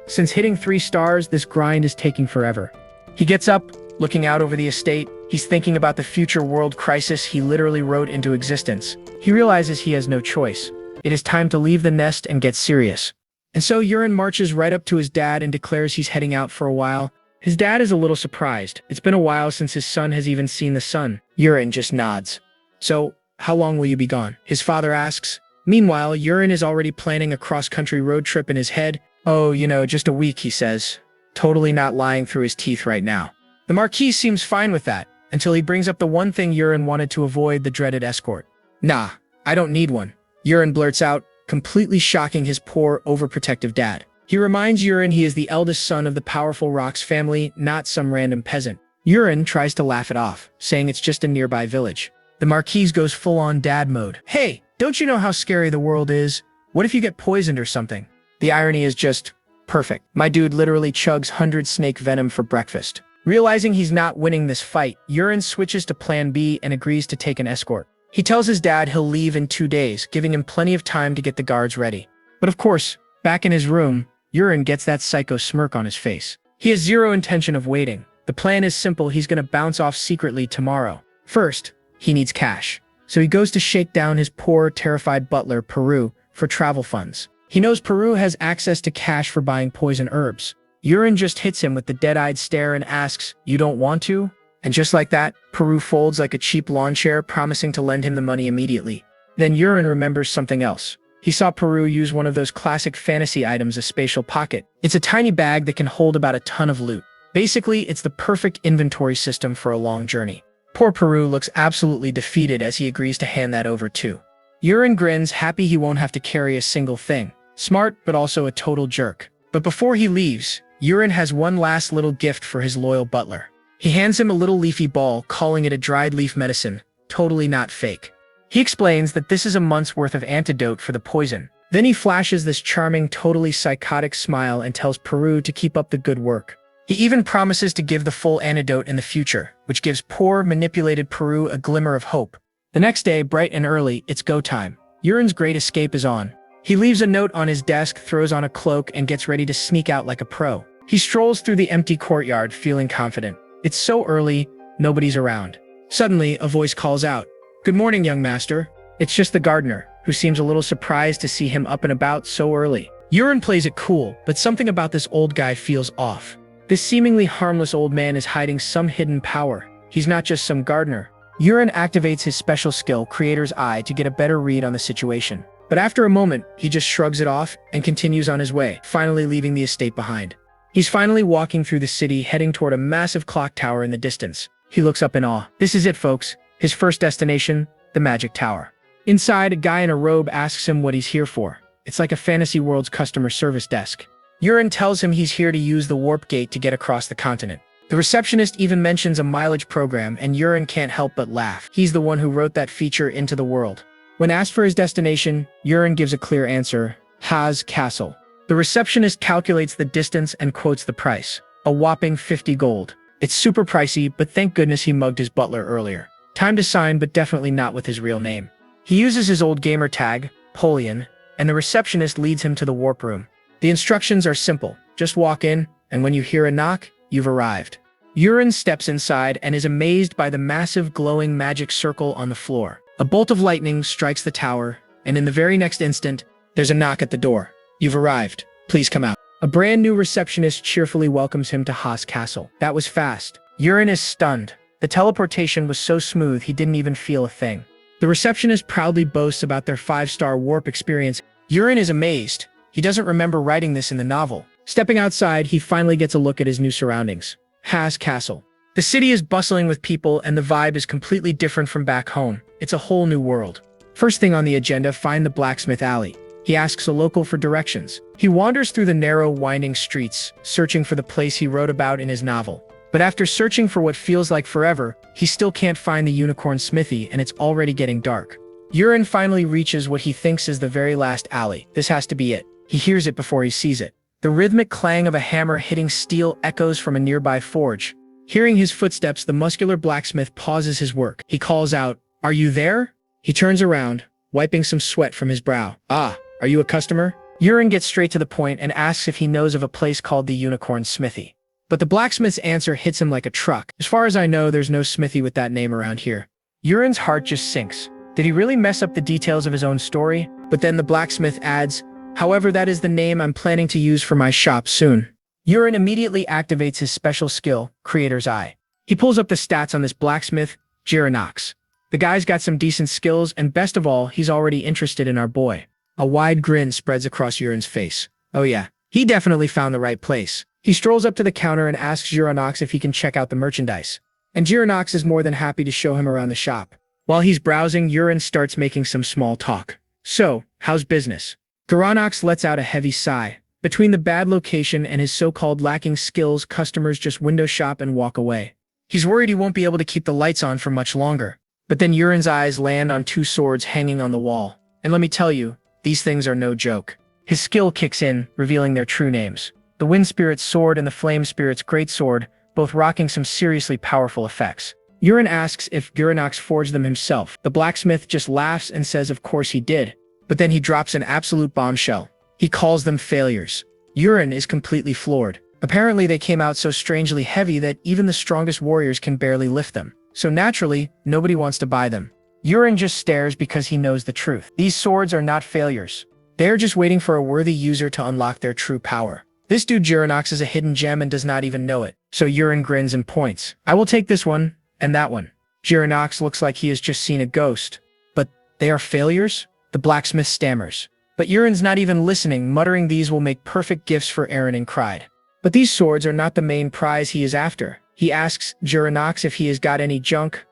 Since hitting 3 stars, this grind is taking forever. He gets up, looking out over the estate. He's thinking about the future world crisis he literally wrote into existence. He realizes he has no choice. It is time to leave the nest and get serious. And so Urine marches right up to his dad and declares he's heading out for a while. His dad is a little surprised. It's been a while since his son has even seen the sun. Urine just nods. So, how long will you be gone? His father asks. Meanwhile, Urine is already planning a cross-country road trip in his head. Oh, just a week, he says. Totally not lying through his teeth right now. The Marquis seems fine with that, until he brings up the one thing Urine wanted to avoid, the dreaded escort. Nah, I don't need one. Urine blurts out, completely shocking his poor, overprotective dad. He reminds Urine he is the eldest son of the powerful Rox family, not some random peasant. Urine tries to laugh it off, saying it's just a nearby village. The Marquis goes full-on dad mode. Hey, don't you know how scary the world is? What if you get poisoned or something? The irony is just perfect. My dude literally chugs 100 snake venom for breakfast. Realizing he's not winning this fight, Urine switches to plan B and agrees to take an escort. He tells his dad he'll leave in 2 days, giving him plenty of time to get the guards ready. But of course, back in his room, Urine gets that psycho smirk on his face. He has zero intention of waiting. The plan is simple, he's gonna bounce off secretly tomorrow. First, he needs cash. So he goes to shake down his poor, terrified butler, Peru, for travel funds. He knows Peru has access to cash for buying poison herbs. Urine just hits him with the dead-eyed stare and asks, "You don't want to?" And just like that, Peru folds like a cheap lawn chair, promising to lend him the money immediately. Then Urine remembers something else. He saw Peru use one of those classic fantasy items, a spatial pocket. It's a tiny bag that can hold about a ton of loot. Basically, it's the perfect inventory system for a long journey. Poor Peru looks absolutely defeated as he agrees to hand that over too. Urine grins, happy he won't have to carry a single thing. Smart, but also a total jerk. But before he leaves, Urine has one last little gift for his loyal butler. He hands him a little leafy ball, calling it a dried leaf medicine, totally not fake. He explains that this is a month's worth of antidote for the poison. Then he flashes this charming, totally psychotic smile and tells Peru to keep up the good work. He even promises to give the full antidote in the future, which gives poor, manipulated Peru a glimmer of hope. The next day, bright and early, it's go time. Yurin's great escape is on. He leaves a note on his desk, throws on a cloak, and gets ready to sneak out like a pro. He strolls through the empty courtyard, feeling confident. It's so early, nobody's around. Suddenly, a voice calls out, "Good morning, young master." It's just the gardener, who seems a little surprised to see him up and about so early. Yurin plays it cool, but something about this old guy feels off. This seemingly harmless old man is hiding some hidden power. He's not just some gardener. Yurin activates his special skill, Creator's Eye, to get a better read on the situation. But after a moment, he just shrugs it off and continues on his way, finally leaving the estate behind. He's finally walking through the city, heading toward a massive clock tower in the distance. He looks up in awe. This is it, folks. His first destination, the Magic Tower. Inside, a guy in a robe asks him what he's here for. It's like a fantasy world's customer service desk. Yurin tells him he's here to use the warp gate to get across the continent. The receptionist even mentions a mileage program, and Yurin can't help but laugh. He's the one who wrote that feature into the world. When asked for his destination, Yurin gives a clear answer: Haz Castle. The receptionist calculates the distance and quotes the price. A whopping 50 gold. It's super pricey, but thank goodness he mugged his butler earlier. Time to sign, but definitely not with his real name. He uses his old gamer tag, Polian, and the receptionist leads him to the warp room. The instructions are simple. Just walk in, and when you hear a knock, you've arrived. Yurin steps inside and is amazed by the massive glowing magic circle on the floor. A bolt of lightning strikes the tower, and in the very next instant, there's a knock at the door. You've arrived. Please come out. A brand new receptionist cheerfully welcomes him to Haas Castle. That was fast. Yurin is stunned. The teleportation was so smooth he didn't even feel a thing. The receptionist proudly boasts about their 5-star warp experience. Yurin is amazed. He doesn't remember writing this in the novel. Stepping outside, he finally gets a look at his new surroundings. Haas Castle. The city is bustling with people, and the vibe is completely different from back home. It's a whole new world. First thing on the agenda, find the blacksmith alley. He asks a local for directions. He wanders through the narrow, winding streets, searching for the place he wrote about in his novel. But after searching for what feels like forever, he still can't find the unicorn smithy, and it's already getting dark. Yurin finally reaches what he thinks is the very last alley. This has to be it. He hears it before he sees it. The rhythmic clang of a hammer hitting steel echoes from a nearby forge. Hearing his footsteps, the muscular blacksmith pauses his work. He calls out, "Are you there?" He turns around, wiping some sweat from his brow. "Ah, are you a customer?" Yurin gets straight to the point and asks if he knows of a place called the Unicorn Smithy. But the blacksmith's answer hits him like a truck. "As far as I know, there's no smithy with that name around here." Yurin's heart just sinks. Did he really mess up the details of his own story? But then the blacksmith adds, "However, that is the name I'm planning to use for my shop soon." Yurin immediately activates his special skill, Creator's Eye. He pulls up the stats on this blacksmith, Jiranox. The guy's got some decent skills, and best of all, he's already interested in our boy. A wide grin spreads across Yurin's face. Oh yeah, he definitely found the right place. He strolls up to the counter and asks Jiranox if he can check out the merchandise. And Jiranox is more than happy to show him around the shop. While he's browsing, Yurin starts making some small talk. "So, how's business?" Jiranox lets out a heavy sigh. Between the bad location and his so-called lacking skills, customers just window shop and walk away. He's worried he won't be able to keep the lights on for much longer. But then Yurin's eyes land on 2 swords hanging on the wall. And let me tell you, these things are no joke. His skill kicks in, revealing their true names. The Wind Spirit's sword and the Flame Spirit's greatsword, both rocking some seriously powerful effects. Yurin asks if Jiranox forged them himself. The blacksmith just laughs and says of course he did. But then he drops an absolute bombshell. He calls them failures. Yurin is completely floored. Apparently they came out so strangely heavy that even the strongest warriors can barely lift them. So naturally, nobody wants to buy them. Yurin just stares because he knows the truth. These swords are not failures. They're just waiting for a worthy user to unlock their true power. This dude Jiranox is a hidden gem and does not even know it. So Yurin grins and points. "I will take this one, and that one." Jiranox looks like he has just seen a ghost. "But they are failures?" The blacksmith stammers. But Yurin's not even listening, muttering these will make perfect gifts for Eren and Cried. But these swords are not the main prize he is after. He asks Jiranox if he has got any junk,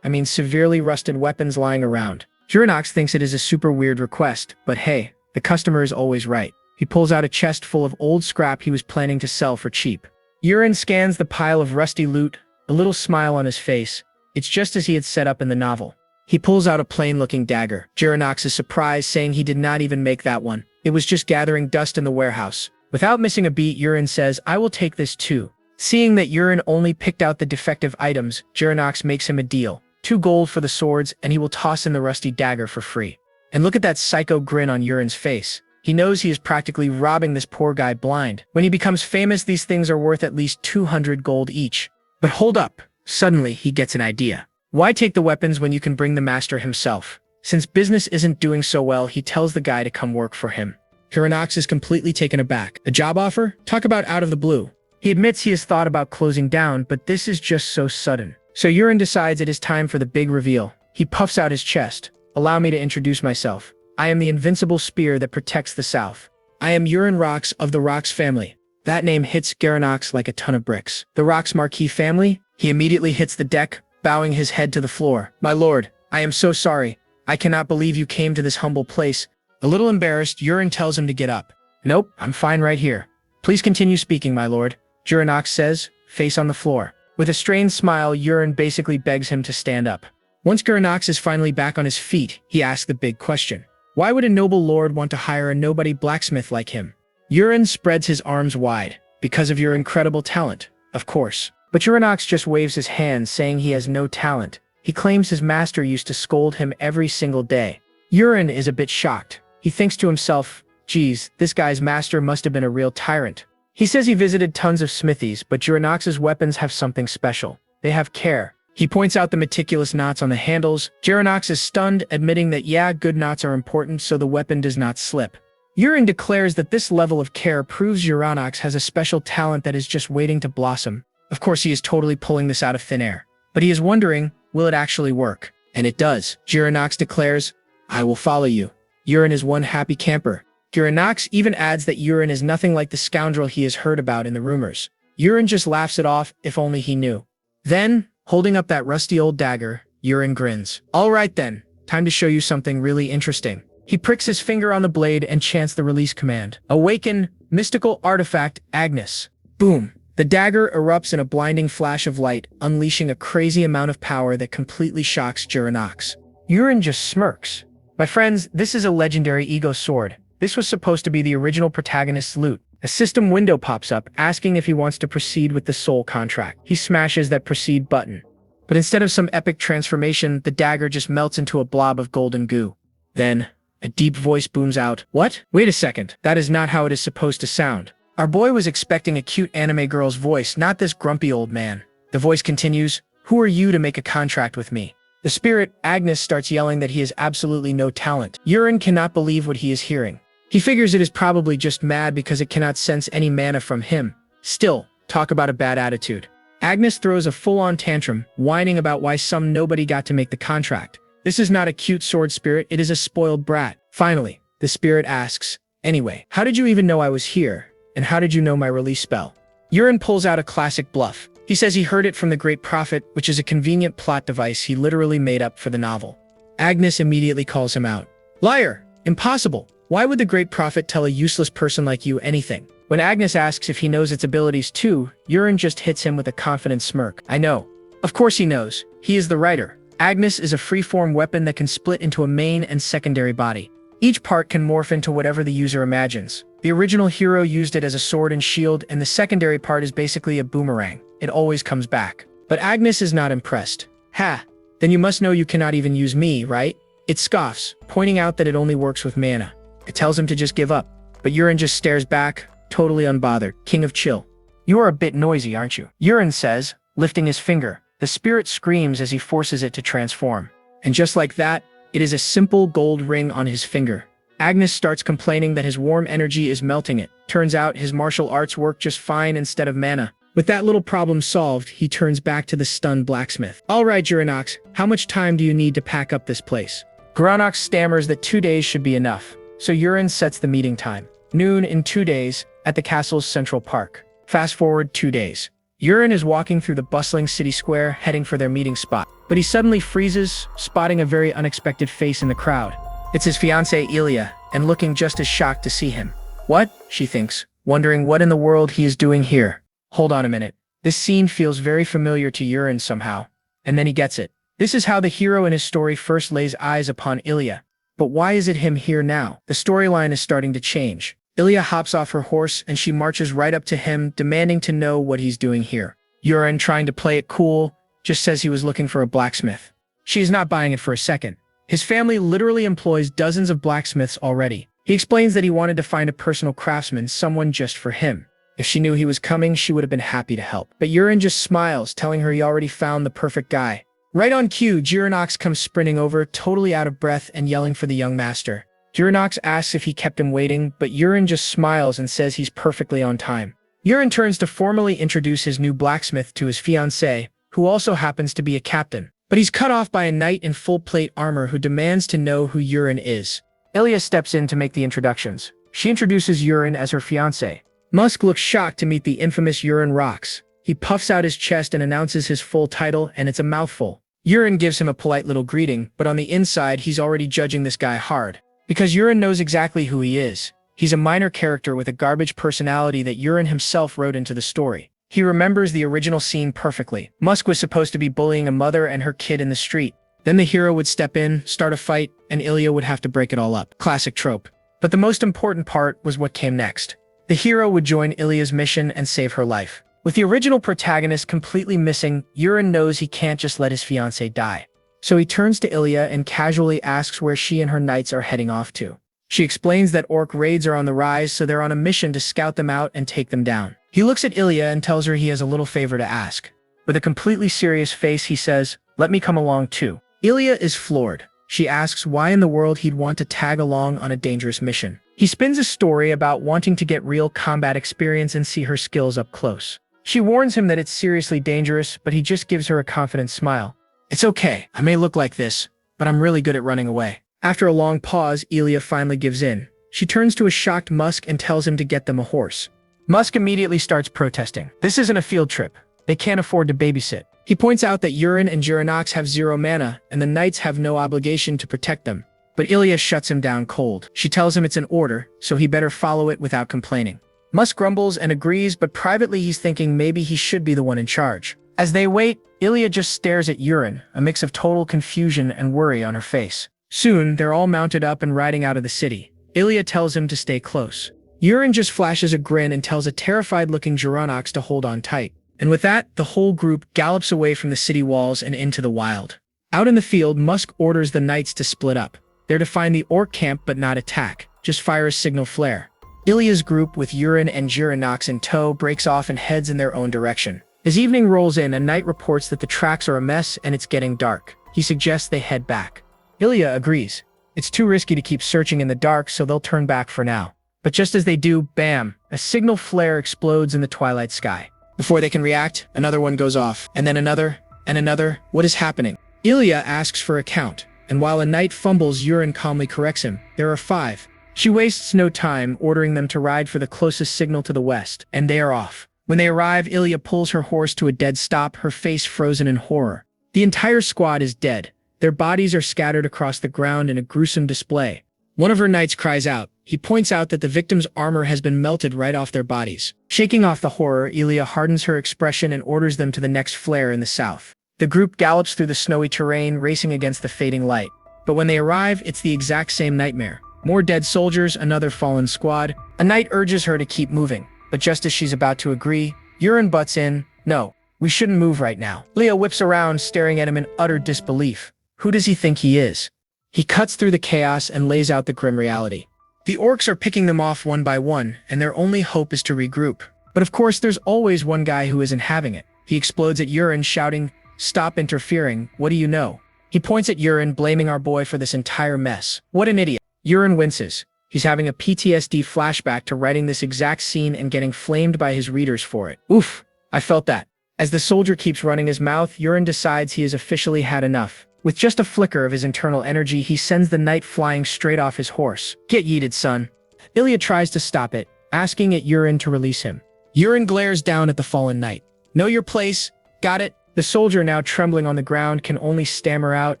severely rusted weapons lying around. Jiranox thinks it is a super weird request, but hey, the customer is always right. He pulls out a chest full of old scrap he was planning to sell for cheap. Yurin scans the pile of rusty loot, a little smile on his face. It's just as he had set up in the novel. He pulls out a plain-looking dagger. Jiranox is surprised, saying he did not even make that one. It was just gathering dust in the warehouse. Without missing a beat, Yurin says, I will take this too. Seeing that Yurin only picked out the defective items, Jiranox makes him a deal. 2 gold for the swords, and he will toss in the rusty dagger for free. And look at that psycho grin on Yurin's face. He knows he is practically robbing this poor guy blind. When he becomes famous, these things are worth at least 200 gold each. But hold up. Suddenly, he gets an idea. Why take the weapons when you can bring the master himself? Since business isn't doing so well, he tells the guy to come work for him. Jiranox is completely taken aback. A job offer? Talk about out of the blue. He admits he has thought about closing down, but this is just so sudden. So Yurin decides it is time for the big reveal. He puffs out his chest. Allow me to introduce myself. I am the invincible spear that protects the south. I am Yurin Rox of the Rox family. That name hits Jiranox like a ton of bricks. The Rox Marquis family? He immediately hits the deck, bowing his head to the floor. My lord, I am so sorry. I cannot believe you came to this humble place. A little embarrassed, Yurin tells him to get up. Nope, I'm fine right here. Please continue speaking, my lord, Jiranox says, face on the floor. With a strained smile, Yurin basically begs him to stand up. Once Jiranox is finally back on his feet, he asks the big question. Why would a noble lord want to hire a nobody blacksmith like him? Yurin spreads his arms wide. Because of your incredible talent, of course. But Jiranox just waves his hand, saying he has no talent. He claims his master used to scold him every single day. Yurin is a bit shocked. He thinks to himself, geez, this guy's master must have been a real tyrant. He says he visited tons of smithies, but Jiranox's weapons have something special. They have care. He points out the meticulous knots on the handles. Jiranox is stunned, admitting that yeah, good knots are important so the weapon does not slip. Yurin declares that this level of care proves Jiranox has a special talent that is just waiting to blossom. Of course, he is totally pulling this out of thin air. But he is wondering, will it actually work? And it does. Jiranox declares, I will follow you. Yurin is one happy camper. Jiranox even adds that Yurin is nothing like the scoundrel he has heard about in the rumors. Yurin just laughs it off, if only he knew. Then, holding up that rusty old dagger, Yurin grins. All right then, time to show you something really interesting. He pricks his finger on the blade and chants the release command. Awaken, mystical artifact, Agnes. Boom. The dagger erupts in a blinding flash of light, unleashing a crazy amount of power that completely shocks Jiranox. Yurin just smirks. My friends, this is a legendary ego sword. This was supposed to be the original protagonist's loot. A system window pops up, asking if he wants to proceed with the soul contract. He smashes that proceed button. But instead of some epic transformation, the dagger just melts into a blob of golden goo. Then, a deep voice booms out. What? Wait a second. That is not how it is supposed to sound. Our boy was expecting a cute anime girl's voice, not this grumpy old man. The voice continues, who are you to make a contract with me? The spirit, Agnes, starts yelling that he has absolutely no talent. Yurin cannot believe what he is hearing. He figures it is probably just mad because it cannot sense any mana from him. Still, talk about a bad attitude. Agnes throws a full-on tantrum, whining about why some nobody got to make the contract. This is not a cute sword spirit, it is a spoiled brat. Finally, the spirit asks, anyway, how did you even know I was here? And how did you know my release spell? Yurin pulls out a classic bluff. He says he heard it from the Great Prophet, which is a convenient plot device he literally made up for the novel. Agnes immediately calls him out. Liar! Impossible! Why would the Great Prophet tell a useless person like you anything? When Agnes asks if he knows its abilities too, Yurin just hits him with a confident smirk. I know. Of course he knows. He is the writer. Agnes is a free-form weapon that can split into a main and secondary body. Each part can morph into whatever the user imagines. The original hero used it as a sword and shield, and the secondary part is basically a boomerang. It always comes back. But Agnes is not impressed. Ha! Then you must know you cannot even use me, right? It scoffs, pointing out that it only works with mana. It tells him to just give up. But Yurin just stares back, totally unbothered. King of Chill. You are a bit noisy, aren't you? Yurin says, lifting his finger. The spirit screams as he forces it to transform. And just like that, it is a simple gold ring on his finger. Agnes starts complaining that his warm energy is melting it. Turns out his martial arts work just fine instead of mana. With that little problem solved, he turns back to the stunned blacksmith. All right, Jiranox, how much time do you need to pack up this place? Jiranox stammers that 2 days should be enough. So Yurin sets the meeting time. Noon in 2 days, at the castle's central park. Fast forward 2 days. Yurin is walking through the bustling city square, heading for their meeting spot. But he suddenly freezes, spotting a very unexpected face in the crowd. It's his fiancée Ilya, and looking just as shocked to see him. What? She thinks, wondering what in the world he is doing here. Hold on a minute. This scene feels very familiar to Yurin somehow. And then he gets it. This is how the hero in his story first lays eyes upon Ilya. But why is it him here now? The storyline is starting to change. Ilya hops off her horse and she marches right up to him, demanding to know what he's doing here. Yurin, trying to play it cool, just says he was looking for a blacksmith. She is not buying it for a second. His family literally employs dozens of blacksmiths already. He explains that he wanted to find a personal craftsman, someone just for him. If she knew he was coming, she would have been happy to help. But Yurin just smiles, telling her he already found the perfect guy. Right on cue, Jiranox comes sprinting over, totally out of breath and yelling for the young master. Jiranox asks if he kept him waiting, but Yurin just smiles and says he's perfectly on time. Yurin turns to formally introduce his new blacksmith to his fiancée, who also happens to be a captain. But he's cut off by a knight in full plate armor who demands to know who Yurin is. Ilya steps in to make the introductions. She introduces Yurin as her fiancé. Musk looks shocked to meet the infamous Yurin Rocks. He puffs out his chest and announces his full title, and it's a mouthful. Yurin gives him a polite little greeting, but on the inside he's already judging this guy hard. Because Yurin knows exactly who he is. He's a minor character with a garbage personality that Yurin himself wrote into the story. He remembers the original scene perfectly. Musk was supposed to be bullying a mother and her kid in the street. Then the hero would step in, start a fight, and Ilya would have to break it all up. Classic trope. But the most important part was what came next. The hero would join Ilya's mission and save her life. With the original protagonist completely missing, Yurin knows he can't just let his fiancée die. So he turns to Ilya and casually asks where she and her knights are heading off to. She explains that orc raids are on the rise, so they're on a mission to scout them out and take them down. He looks at Ilya and tells her he has a little favor to ask. With a completely serious face, he says, "Let me come along too." Ilya is floored. She asks why in the world he'd want to tag along on a dangerous mission. He spins a story about wanting to get real combat experience and see her skills up close. She warns him that it's seriously dangerous, but he just gives her a confident smile. "It's okay, I may look like this, but I'm really good at running away." After a long pause, Ilya finally gives in. She turns to a shocked Musk and tells him to get them a horse. Musk immediately starts protesting. This isn't a field trip. They can't afford to babysit. He points out that Yurin and Jiranox have 0 mana, and the knights have no obligation to protect them. But Ilya shuts him down cold. She tells him it's an order, so he better follow it without complaining. Musk grumbles and agrees, but privately he's thinking maybe he should be the one in charge. As they wait, Ilya just stares at Yurin, a mix of total confusion and worry on her face. Soon, they're all mounted up and riding out of the city. Ilya tells him to stay close. Yurin just flashes a grin and tells a terrified-looking Jiranox to hold on tight. And with that, the whole group gallops away from the city walls and into the wild. Out in the field, Musk orders the knights to split up. They're to find the orc camp but not attack, just fire a signal flare. Ilya's group, with Yurin and Jiranox in tow, breaks off and heads in their own direction. As evening rolls in, a knight reports that the tracks are a mess and it's getting dark. He suggests they head back. Ilya agrees. It's too risky to keep searching in the dark, so they'll turn back for now. But just as they do, bam, a signal flare explodes in the twilight sky. Before they can react, another one goes off, and then another, and another. What is happening? Ilya asks for a count, and while a knight fumbles, Yurin calmly corrects him. There are 5. She wastes no time, ordering them to ride for the closest signal to the west, and they are off. When they arrive, Ilya pulls her horse to a dead stop, her face frozen in horror. The entire squad is dead. Their bodies are scattered across the ground in a gruesome display. One of her knights cries out. He points out that the victim's armor has been melted right off their bodies. Shaking off the horror, Ilya hardens her expression and orders them to the next flare in the south. The group gallops through the snowy terrain, racing against the fading light. But when they arrive, it's the exact same nightmare. More dead soldiers, another fallen squad. A knight urges her to keep moving, but just as she's about to agree, Yurin butts in. "No, we shouldn't move right now." Ilya whips around, staring at him in utter disbelief. Who does he think he is? He cuts through the chaos and lays out the grim reality. The orcs are picking them off one by one, and their only hope is to regroup. But of course, there's always one guy who isn't having it. He explodes at Yurin, shouting, "Stop interfering, what do you know?" He points at Yurin, blaming our boy for this entire mess. What an idiot. Yurin winces. He's having a PTSD flashback to writing this exact scene and getting flamed by his readers for it. Oof, I felt that. As the soldier keeps running his mouth, Yurin decides he has officially had enough. With just a flicker of his internal energy, he sends the knight flying straight off his horse. "Get yeeted, son." Ilya tries to stop it, asking at Yurin to release him. Yurin glares down at the fallen knight. "Know your place? Got it?" The soldier, now trembling on the ground, can only stammer out,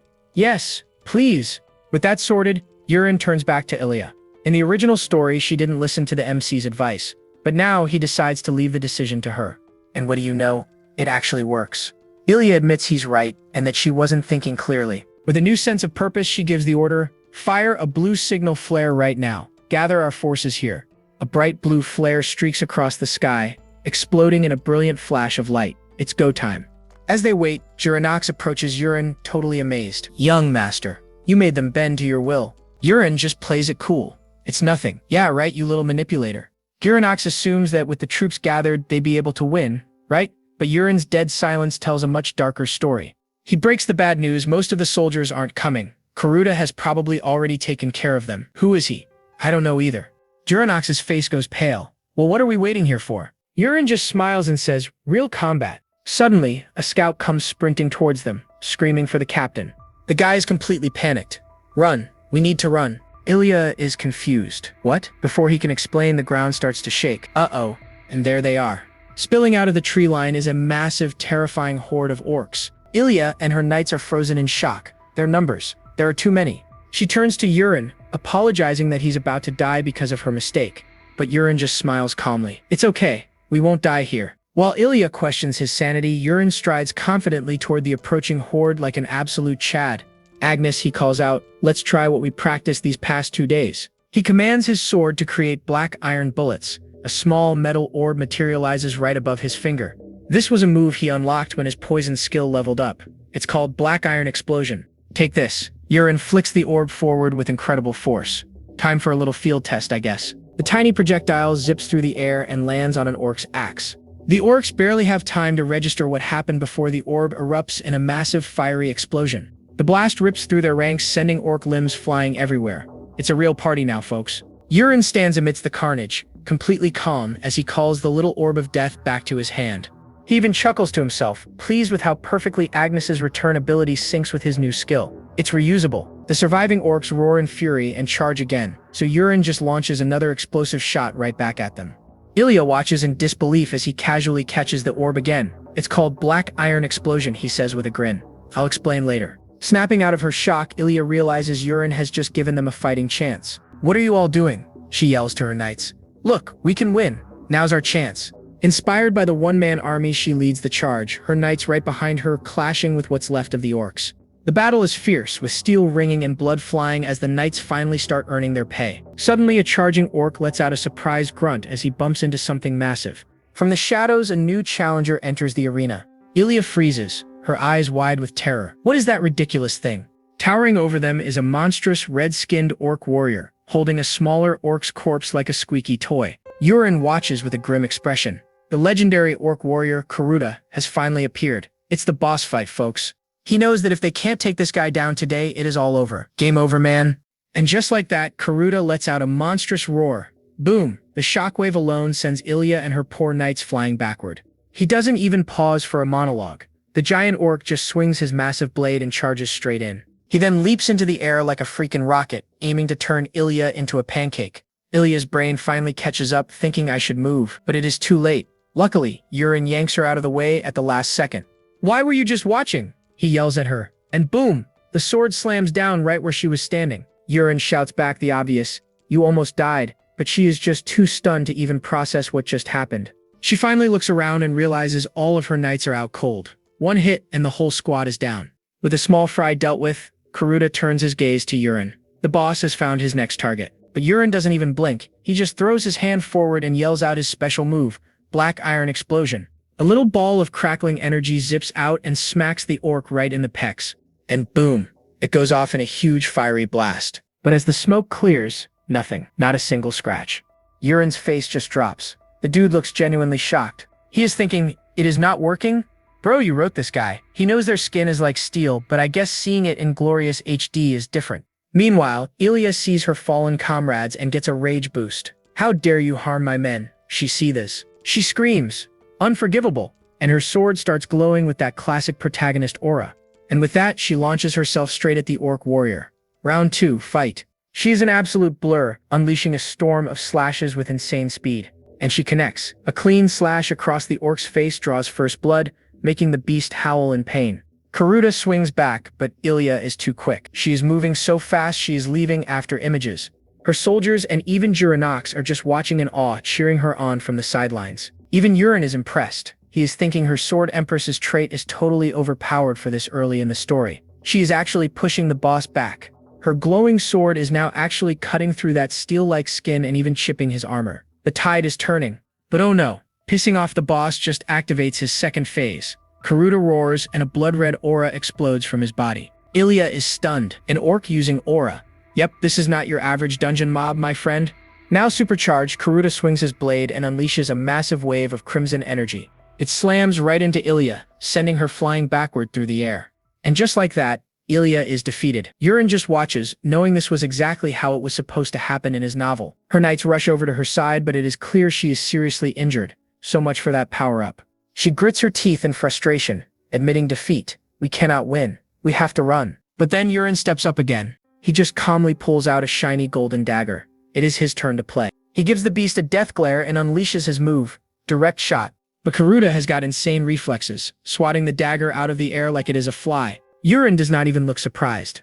"Yes, please." With that sorted, Yurin turns back to Ilya. In the original story, she didn't listen to the MC's advice, but now he decides to leave the decision to her. And what do you know? It actually works. Ilya admits he's right, and that she wasn't thinking clearly. With a new sense of purpose, she gives the order, Fire a blue signal flare right now. Gather our forces here. A bright blue flare streaks across the sky, exploding in a brilliant flash of light. It's go time. As they wait, Juranox approaches Urin, totally amazed. Young master, you made them bend to your will. Urin just plays it cool. It's nothing. Yeah, right, you little manipulator. Juranox assumes that with the troops gathered, they'd be able to win, right? But Urin's dead silence tells a much darker story. He breaks the bad news. Most of the soldiers aren't coming. Karuta has probably already taken care of them. Who is he? I don't know either. Juranox's face goes pale. Well, what are we waiting here for? Urin just smiles and says, real combat. Suddenly, a scout comes sprinting towards them, screaming for the captain. The guy is completely panicked. Run. We need to run. Ilya is confused. What? Before he can explain, the ground starts to shake. Uh-oh. And there they are. Spilling out of the tree line is a massive, terrifying horde of orcs. Ilya and her knights are frozen in shock. Their numbers. There are too many. She turns to Urin, apologizing that he's about to die because of her mistake. But Urin just smiles calmly. It's okay. We won't die here. While Ilya questions his sanity, Urin strides confidently toward the approaching horde like an absolute Chad. Agnes, he calls out, let's try what we practiced these past 2 days. He commands his sword to create black iron bullets. A small metal orb materializes right above his finger. This was a move he unlocked when his poison skill leveled up. It's called Black Iron Explosion. Take this. Urin flicks the orb forward with incredible force. Time for a little field test, I guess. The tiny projectile zips through the air and lands on an orc's axe. The orcs barely have time to register what happened before the orb erupts in a massive fiery explosion. The blast rips through their ranks, sending orc limbs flying everywhere. It's a real party now, folks. Urin stands amidst the carnage, completely calm as he calls the little orb of death back to his hand. He even chuckles to himself, pleased with how perfectly Agnes's return ability syncs with his new skill. It's reusable. The surviving orcs roar in fury and charge again, so Urin just launches another explosive shot right back at them. Ilya watches in disbelief as he casually catches the orb again. It's called Black Iron Explosion, he says with a grin. I'll explain later. Snapping out of her shock, Ilya realizes Urin has just given them a fighting chance. What are you all doing? She yells to her knights. Look, we can win. Now's our chance. Inspired by the one-man army, she leads the charge, her knights right behind her, clashing with what's left of the orcs. The battle is fierce, with steel ringing and blood flying as the knights finally start earning their pay. Suddenly, a charging orc lets out a surprised grunt as he bumps into something massive. From the shadows, a new challenger enters the arena. Ilya freezes, her eyes wide with terror. What is that ridiculous thing? Towering over them is a monstrous, red-skinned orc warrior, holding a smaller orc's corpse like a squeaky toy. Urin watches with a grim expression. The legendary orc warrior, Karuta, has finally appeared. It's the boss fight, folks. He knows that if they can't take this guy down today, it is all over. Game over, man. And just like that, Karuta lets out a monstrous roar. Boom! The shockwave alone sends Ilya and her poor knights flying backward. He doesn't even pause for a monologue. The giant orc just swings his massive blade and charges straight in. He then leaps into the air like a freaking rocket, aiming to turn Ilya into a pancake. Ilya's brain finally catches up, thinking I should move, but it is too late. Luckily, Urin yanks her out of the way at the last second. Why were you just watching? He yells at her. And boom! The sword slams down right where she was standing. Urin shouts back the obvious. You almost died, but she is just too stunned to even process what just happened. She finally looks around and realizes all of her knights are out cold. One hit and the whole squad is down. With a small fry dealt with, Karuta turns his gaze to Urin. The boss has found his next target. But Urin doesn't even blink. He just throws his hand forward and yells out his special move, Black Iron Explosion. A little ball of crackling energy zips out and smacks the orc right in the pecs. And boom, it goes off in a huge fiery blast. But as the smoke clears, nothing, not a single scratch. Urin's face just drops. The dude looks genuinely shocked. He is thinking, it is not working? Bro, you wrote this guy. He knows their skin is like steel, but I guess seeing it in glorious HD is different. Meanwhile, Ilya sees her fallen comrades and gets a rage boost. How dare you harm my men? She sees this. She screams, unforgivable, and her sword starts glowing with that classic protagonist aura. And with that, she launches herself straight at the orc warrior. Round 2, fight. She is an absolute blur, unleashing a storm of slashes with insane speed. And she connects. A clean slash across the orc's face draws first blood, making the beast howl in pain. Karuta swings back, but Ilya is too quick. She is moving so fast she is leaving after images. Her soldiers and even Juranox are just watching in awe, cheering her on from the sidelines. Even Urin is impressed. He is thinking her Sword Empress's trait is totally overpowered for this early in the story. She is actually pushing the boss back. Her glowing sword is now actually cutting through that steel-like skin and even chipping his armor. The tide is turning. But oh no, pissing off the boss just activates his second phase. Karuta roars and a blood-red aura explodes from his body. Ilya is stunned, an orc using aura. Yep, this is not your average dungeon mob, my friend. Now supercharged, Karuta swings his blade and unleashes a massive wave of crimson energy. It slams right into Ilya, sending her flying backward through the air. And just like that, Ilya is defeated. Yurin just watches, knowing this was exactly how it was supposed to happen in his novel. Her knights rush over to her side, but it is clear she is seriously injured. So much for that power-up. She grits her teeth in frustration, admitting defeat. We cannot win. We have to run. But then Yurin steps up again. He just calmly pulls out a shiny golden dagger. It is his turn to play. He gives the beast a death glare and unleashes his move. Direct shot. But Karuta has got insane reflexes, swatting the dagger out of the air like it is a fly. Yurin does not even look surprised.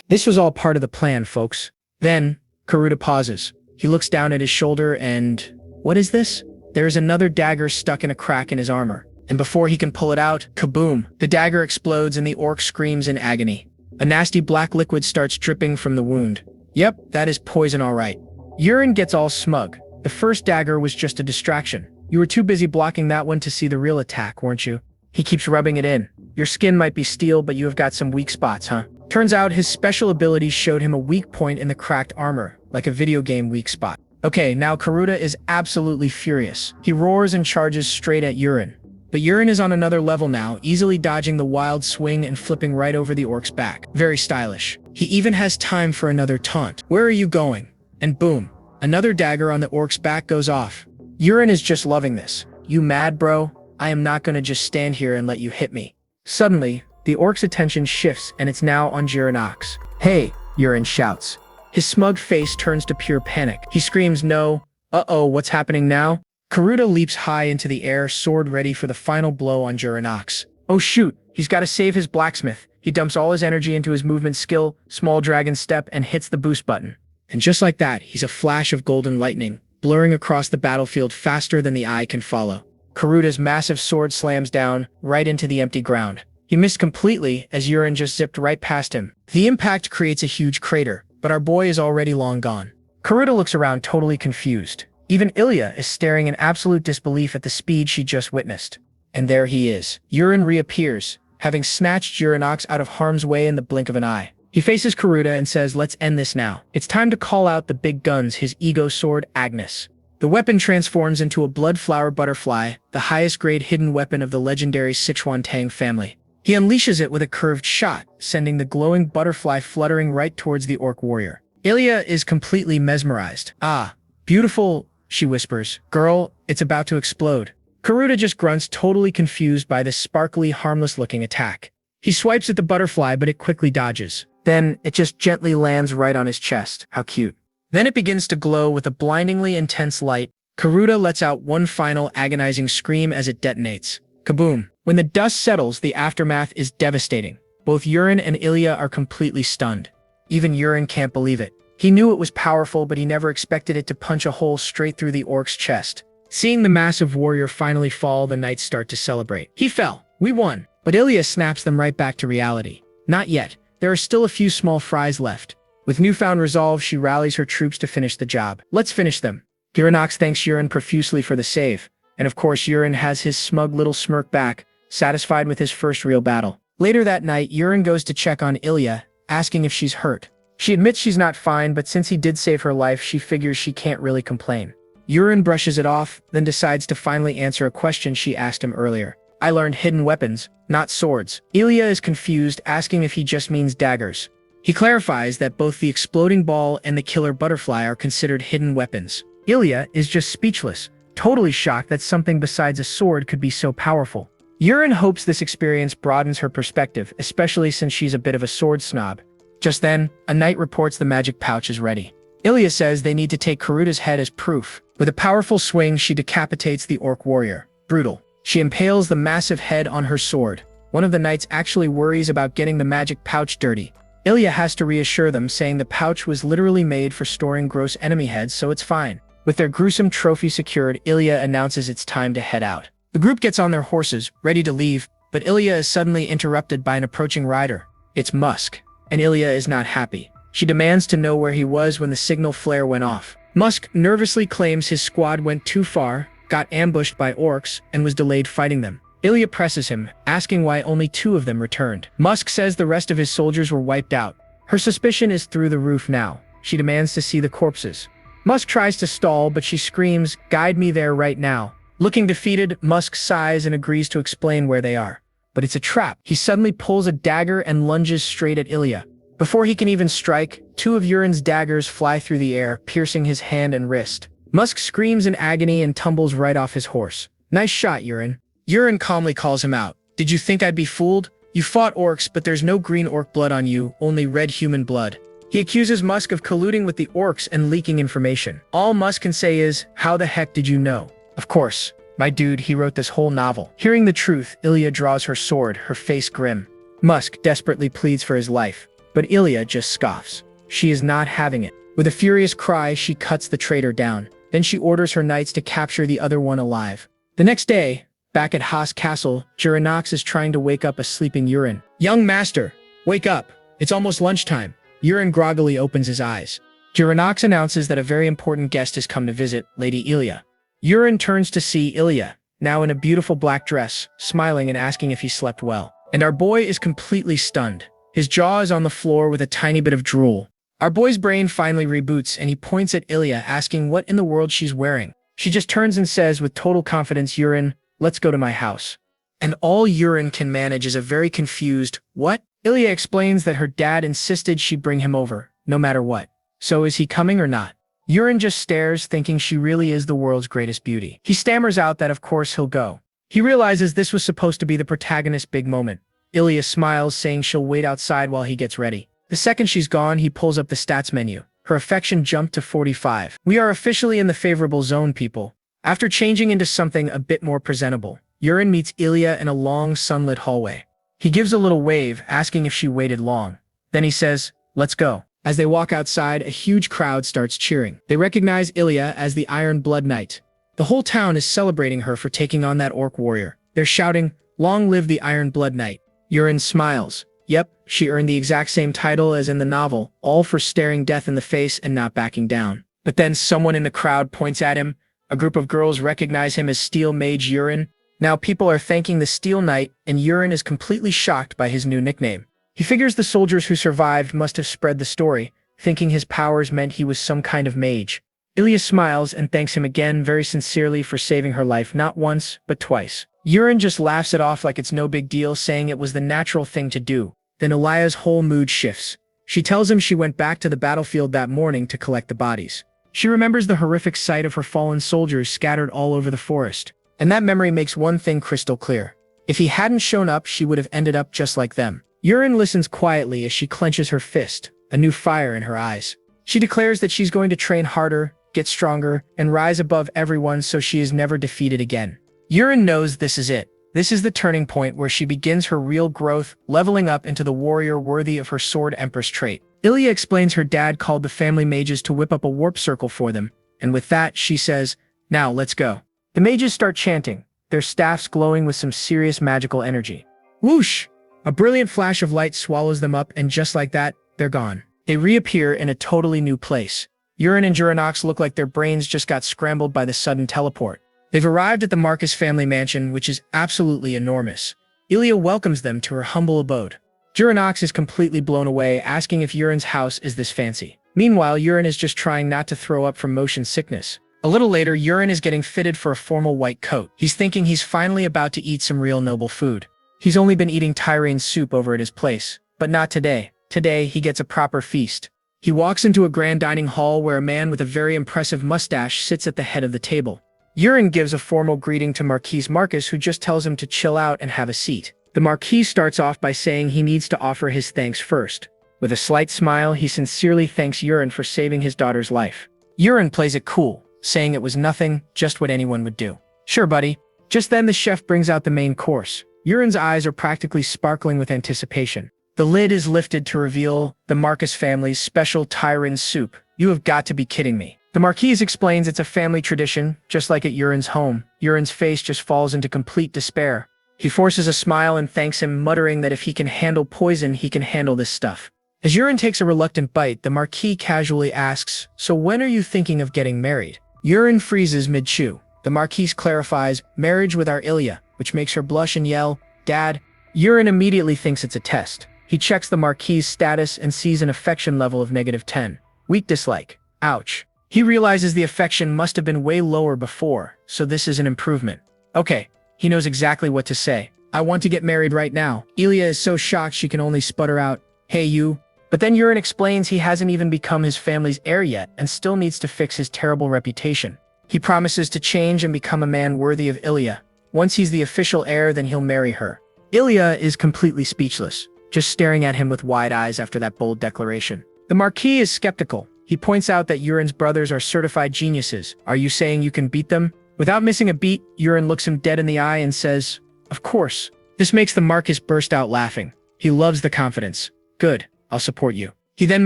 This was all part of the plan, folks. Then, Karuta pauses. He looks down at his shoulder and... what is this? There is another dagger stuck in a crack in his armor. And before he can pull it out, kaboom! The dagger explodes and the orc screams in agony. A nasty black liquid starts dripping from the wound. Yep, that is poison all right. Yurin gets all smug. The first dagger was just a distraction. You were too busy blocking that one to see the real attack, weren't you? He keeps rubbing it in. Your skin might be steel, but you have got some weak spots, huh? Turns out his special abilities showed him a weak point in the cracked armor, like a video game weak spot. Okay, now Karuta is absolutely furious. He roars and charges straight at Yurin. But Yurin is on another level now, easily dodging the wild swing and flipping right over the orc's back. Very stylish. He even has time for another taunt. Where are you going? And boom, another dagger on the orc's back goes off. Yurin is just loving this. You mad, bro? I am not gonna just stand here and let you hit me. Suddenly, the orc's attention shifts and it's now on Jirinox. Hey, Yurin shouts. His smug face turns to pure panic. He screams no. Uh-oh, what's happening now? Karuta leaps high into the air, sword ready for the final blow on Jirinox. Oh shoot, he's gotta save his blacksmith. He dumps all his energy into his movement skill, small dragon step, and hits the boost button. And just like that, he's a flash of golden lightning, blurring across the battlefield faster than the eye can follow. Karuta's massive sword slams down, right into the empty ground. He missed completely as Yurin just zipped right past him. The impact creates a huge crater, but our boy is already long gone. Karuta looks around totally confused. Even Ilya is staring in absolute disbelief at the speed she just witnessed. And there he is. Yurin reappears, having snatched Jirinox out of harm's way in the blink of an eye. He faces Karuta and says, let's end this now. It's time to call out the big guns, his ego sword, Agnes. The weapon transforms into a blood flower butterfly, the highest grade hidden weapon of the legendary Sichuan Tang family. He unleashes it with a curved shot, sending the glowing butterfly fluttering right towards the orc warrior. Ilya is completely mesmerized. Ah, beautiful, she whispers. Girl, it's about to explode. Karuta just grunts, totally confused by this sparkly, harmless-looking attack. He swipes at the butterfly, but it quickly dodges. Then, it just gently lands right on his chest. How cute. Then it begins to glow with a blindingly intense light. Karuta lets out one final agonizing scream as it detonates. Kaboom. When the dust settles, the aftermath is devastating. Both Yurin and Ilya are completely stunned. Even Yurin can't believe it. He knew it was powerful, but he never expected it to punch a hole straight through the orc's chest. Seeing the massive warrior finally fall, the knights start to celebrate. He fell. We won. But Ilya snaps them right back to reality. Not yet. There are still a few small fries left. With newfound resolve, she rallies her troops to finish the job. Let's finish them. Jirinox thanks Yurin profusely for the save. And of course, Yurin has his smug little smirk back, satisfied with his first real battle. Later that night, Yurin goes to check on Ilya, asking if she's hurt. She admits she's not fine, but since he did save her life, she figures she can't really complain. Yurin brushes it off, then decides to finally answer a question she asked him earlier. I learned hidden weapons, not swords. Ilya is confused, asking if he just means daggers. He clarifies that both the exploding ball and the killer butterfly are considered hidden weapons. Ilya is just speechless, totally shocked that something besides a sword could be so powerful. Yurin hopes this experience broadens her perspective, especially since she's a bit of a sword snob. Just then, a knight reports the magic pouch is ready. Ilya says they need to take Karuta's head as proof. With a powerful swing, she decapitates the orc warrior. Brutal. She impales the massive head on her sword. One of the knights actually worries about getting the magic pouch dirty. Ilya has to reassure them, saying the pouch was literally made for storing gross enemy heads, so it's fine. With their gruesome trophy secured, Ilya announces it's time to head out. The group gets on their horses, ready to leave, but Ilya is suddenly interrupted by an approaching rider. It's Musk. and Ilya is not happy. She demands to know where he was when the signal flare went off. Musk nervously claims his squad went too far, got ambushed by orcs, and was delayed fighting them. Ilya presses him, asking why only 2 of them returned. Musk says the rest of his soldiers were wiped out. Her suspicion is through the roof now. She demands to see the corpses. Musk tries to stall, but she screams, "Guide me there right now." Looking defeated, Musk sighs and agrees to explain where they are. But it's a trap. He suddenly pulls a dagger and lunges straight at Ilya. Before he can even strike, 2 of Urin's daggers fly through the air, piercing his hand and wrist. Musk screams in agony and tumbles right off his horse. "Nice shot, Urin." Urin calmly calls him out. "Did you think I'd be fooled? You fought orcs, but there's no green orc blood on you, only red human blood." He accuses Musk of colluding with the orcs and leaking information. All Musk can say is, "How the heck did you know?" "Of course. My dude, he wrote this whole novel." Hearing the truth, Ilya draws her sword, her face grim. Musk desperately pleads for his life, but Ilya just scoffs. She is not having it. With a furious cry, she cuts the traitor down. Then she orders her knights to capture the other one alive. The next day, back at Haas Castle, Juranox is trying to wake up a sleeping Urin. "Young master, wake up. It's almost lunchtime." Urin groggily opens his eyes. Juranox announces that a very important guest has come to visit, Lady Ilya. Urin turns to see Ilya, now in a beautiful black dress, smiling and asking if he slept well. And our boy is completely stunned. His jaw is on the floor with a tiny bit of drool. Our boy's brain finally reboots and he points at Ilya, asking what in the world she's wearing. She just turns and says with total confidence, "Urin, let's go to my house." And all Urin can manage is a very confused, "What?" Ilya explains that her dad insisted she bring him over, no matter what. So is he coming or not? Urin just stares, thinking she really is the world's greatest beauty. He stammers out that of course he'll go. He realizes this was supposed to be the protagonist's big moment. Ilya smiles, saying she'll wait outside while he gets ready. The second she's gone, he pulls up the stats menu. Her affection jumped to 45. We are officially in the favorable zone, people. After changing into something a bit more presentable, Urin meets Ilya in a long, sunlit hallway. He gives a little wave, asking if she waited long. Then he says, "Let's go." As they walk outside, a huge crowd starts cheering. They recognize Ilya as the Iron Blood Knight. The whole town is celebrating her for taking on that orc warrior. They're shouting, "Long live the Iron Blood Knight." Urin smiles. Yep, she earned the exact same title as in the novel, all for staring death in the face and not backing down. But then someone in the crowd points at him. A group of girls recognize him as Steel Mage Urin. Now people are thanking the Steel Knight, and Urin is completely shocked by his new nickname. He figures the soldiers who survived must have spread the story, thinking his powers meant he was some kind of mage. Ilya smiles and thanks him again very sincerely for saving her life not once, but twice. Urin just laughs it off like it's no big deal, saying it was the natural thing to do. Then Ilya's whole mood shifts. She tells him she went back to the battlefield that morning to collect the bodies. She remembers the horrific sight of her fallen soldiers scattered all over the forest. And that memory makes one thing crystal clear. If he hadn't shown up, she would have ended up just like them. Urin listens quietly as she clenches her fist, a new fire in her eyes. She declares that she's going to train harder, get stronger, and rise above everyone so she is never defeated again. Urin knows this is it. This is the turning point where she begins her real growth, leveling up into the warrior worthy of her Sword Empress trait. Ilya explains her dad called the family mages to whip up a warp circle for them, and with that, she says, "Now let's go." The mages start chanting, their staffs glowing with some serious magical energy. Whoosh! A brilliant flash of light swallows them up, and just like that, they're gone. They reappear in a totally new place. Urin and Juranox look like their brains just got scrambled by the sudden teleport. They've arrived at the Marcus family mansion, which is absolutely enormous. Ilya welcomes them to her humble abode. Juranox is completely blown away, asking if Urin's house is this fancy. Meanwhile, Urin is just trying not to throw up from motion sickness. A little later, Urin is getting fitted for a formal white coat. He's thinking he's finally about to eat some real noble food. He's only been eating Tyrene soup over at his place, but not today. Today, he gets a proper feast. He walks into a grand dining hall where a man with a very impressive mustache sits at the head of the table. Urin gives a formal greeting to Marquis Marcus, who just tells him to chill out and have a seat. The Marquis starts off by saying he needs to offer his thanks first. With a slight smile, he sincerely thanks Urin for saving his daughter's life. Urin plays it cool, saying it was nothing, just what anyone would do. "Sure, buddy." Just then the chef brings out the main course. Urin's eyes are practically sparkling with anticipation. The lid is lifted to reveal the Marcus family's special Tyrene soup. "You have got to be kidding me." The Marquise explains it's a family tradition, just like at Urin's home. Urin's face just falls into complete despair. He forces a smile and thanks him, muttering that if he can handle poison, he can handle this stuff. As Urine takes a reluctant bite, the Marquis casually asks, "So when are you thinking of getting married?" Urine freezes mid-chew. The Marquis clarifies, "Marriage with our Ilya," which makes her blush and yell, "Dad." Urine immediately thinks it's a test. He checks the Marquis' status and sees an affection level of -10. Weak dislike. Ouch. He realizes the affection must have been way lower before, so this is an improvement. Okay, he knows exactly what to say. "I want to get married right now." Ilya is so shocked she can only sputter out, "Hey you." But then Urine explains he hasn't even become his family's heir yet and still needs to fix his terrible reputation. He promises to change and become a man worthy of Ilya. Once he's the official heir, then he'll marry her. Ilya is completely speechless, just staring at him with wide eyes after that bold declaration. The Marquis is skeptical. He points out that Urine's brothers are certified geniuses. "Are you saying you can beat them?" Without missing a beat, Urine looks him dead in the eye and says, "Of course." This makes the Marquis burst out laughing. He loves the confidence. "Good, I'll support you." He then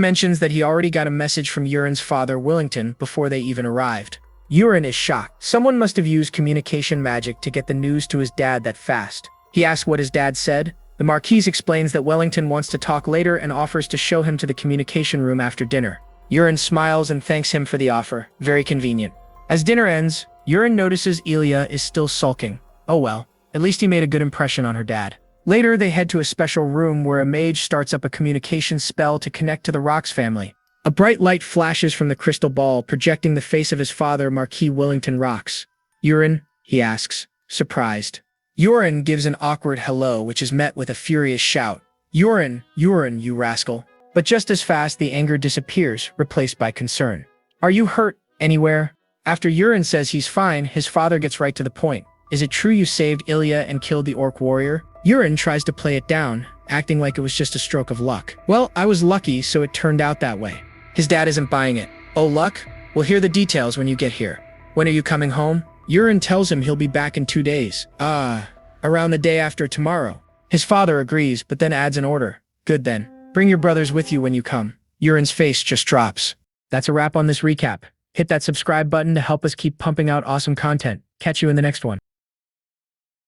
mentions that he already got a message from Urine's father, Willington, before they even arrived. Urine is shocked. Someone must have used communication magic to get the news to his dad that fast. He asks what his dad said. The Marquis explains that Wellington wants to talk later and offers to show him to the communication room after dinner. Urine smiles and thanks him for the offer. Very convenient. As dinner ends, Urine notices Ilya is still sulking. Oh well, at least he made a good impression on her dad. Later, they head to a special room where a mage starts up a communication spell to connect to the Rocks family. A bright light flashes from the crystal ball, projecting the face of his father, Marquis Willington Rocks. "Urine?" he asks, surprised. Urine gives an awkward hello, which is met with a furious shout. "Urine, Urine, you rascal." But just as fast, the anger disappears, replaced by concern. "Are you hurt anywhere?" After Urine says he's fine, his father gets right to the point. "Is it true you saved Ilya and killed the orc warrior?" Urine tries to play it down, acting like it was just a stroke of luck. "Well, I was lucky, so it turned out that way." His dad isn't buying it. "Oh, luck? We'll hear the details when you get here." "When are you coming home?" Urine tells him he'll be back in 2 days. Around the day after tomorrow." His father agrees, but then adds an order. "Good then. Bring your brothers with you when you come." Urine's face just drops. That's a wrap on this recap. Hit that subscribe button to help us keep pumping out awesome content. Catch you in the next one.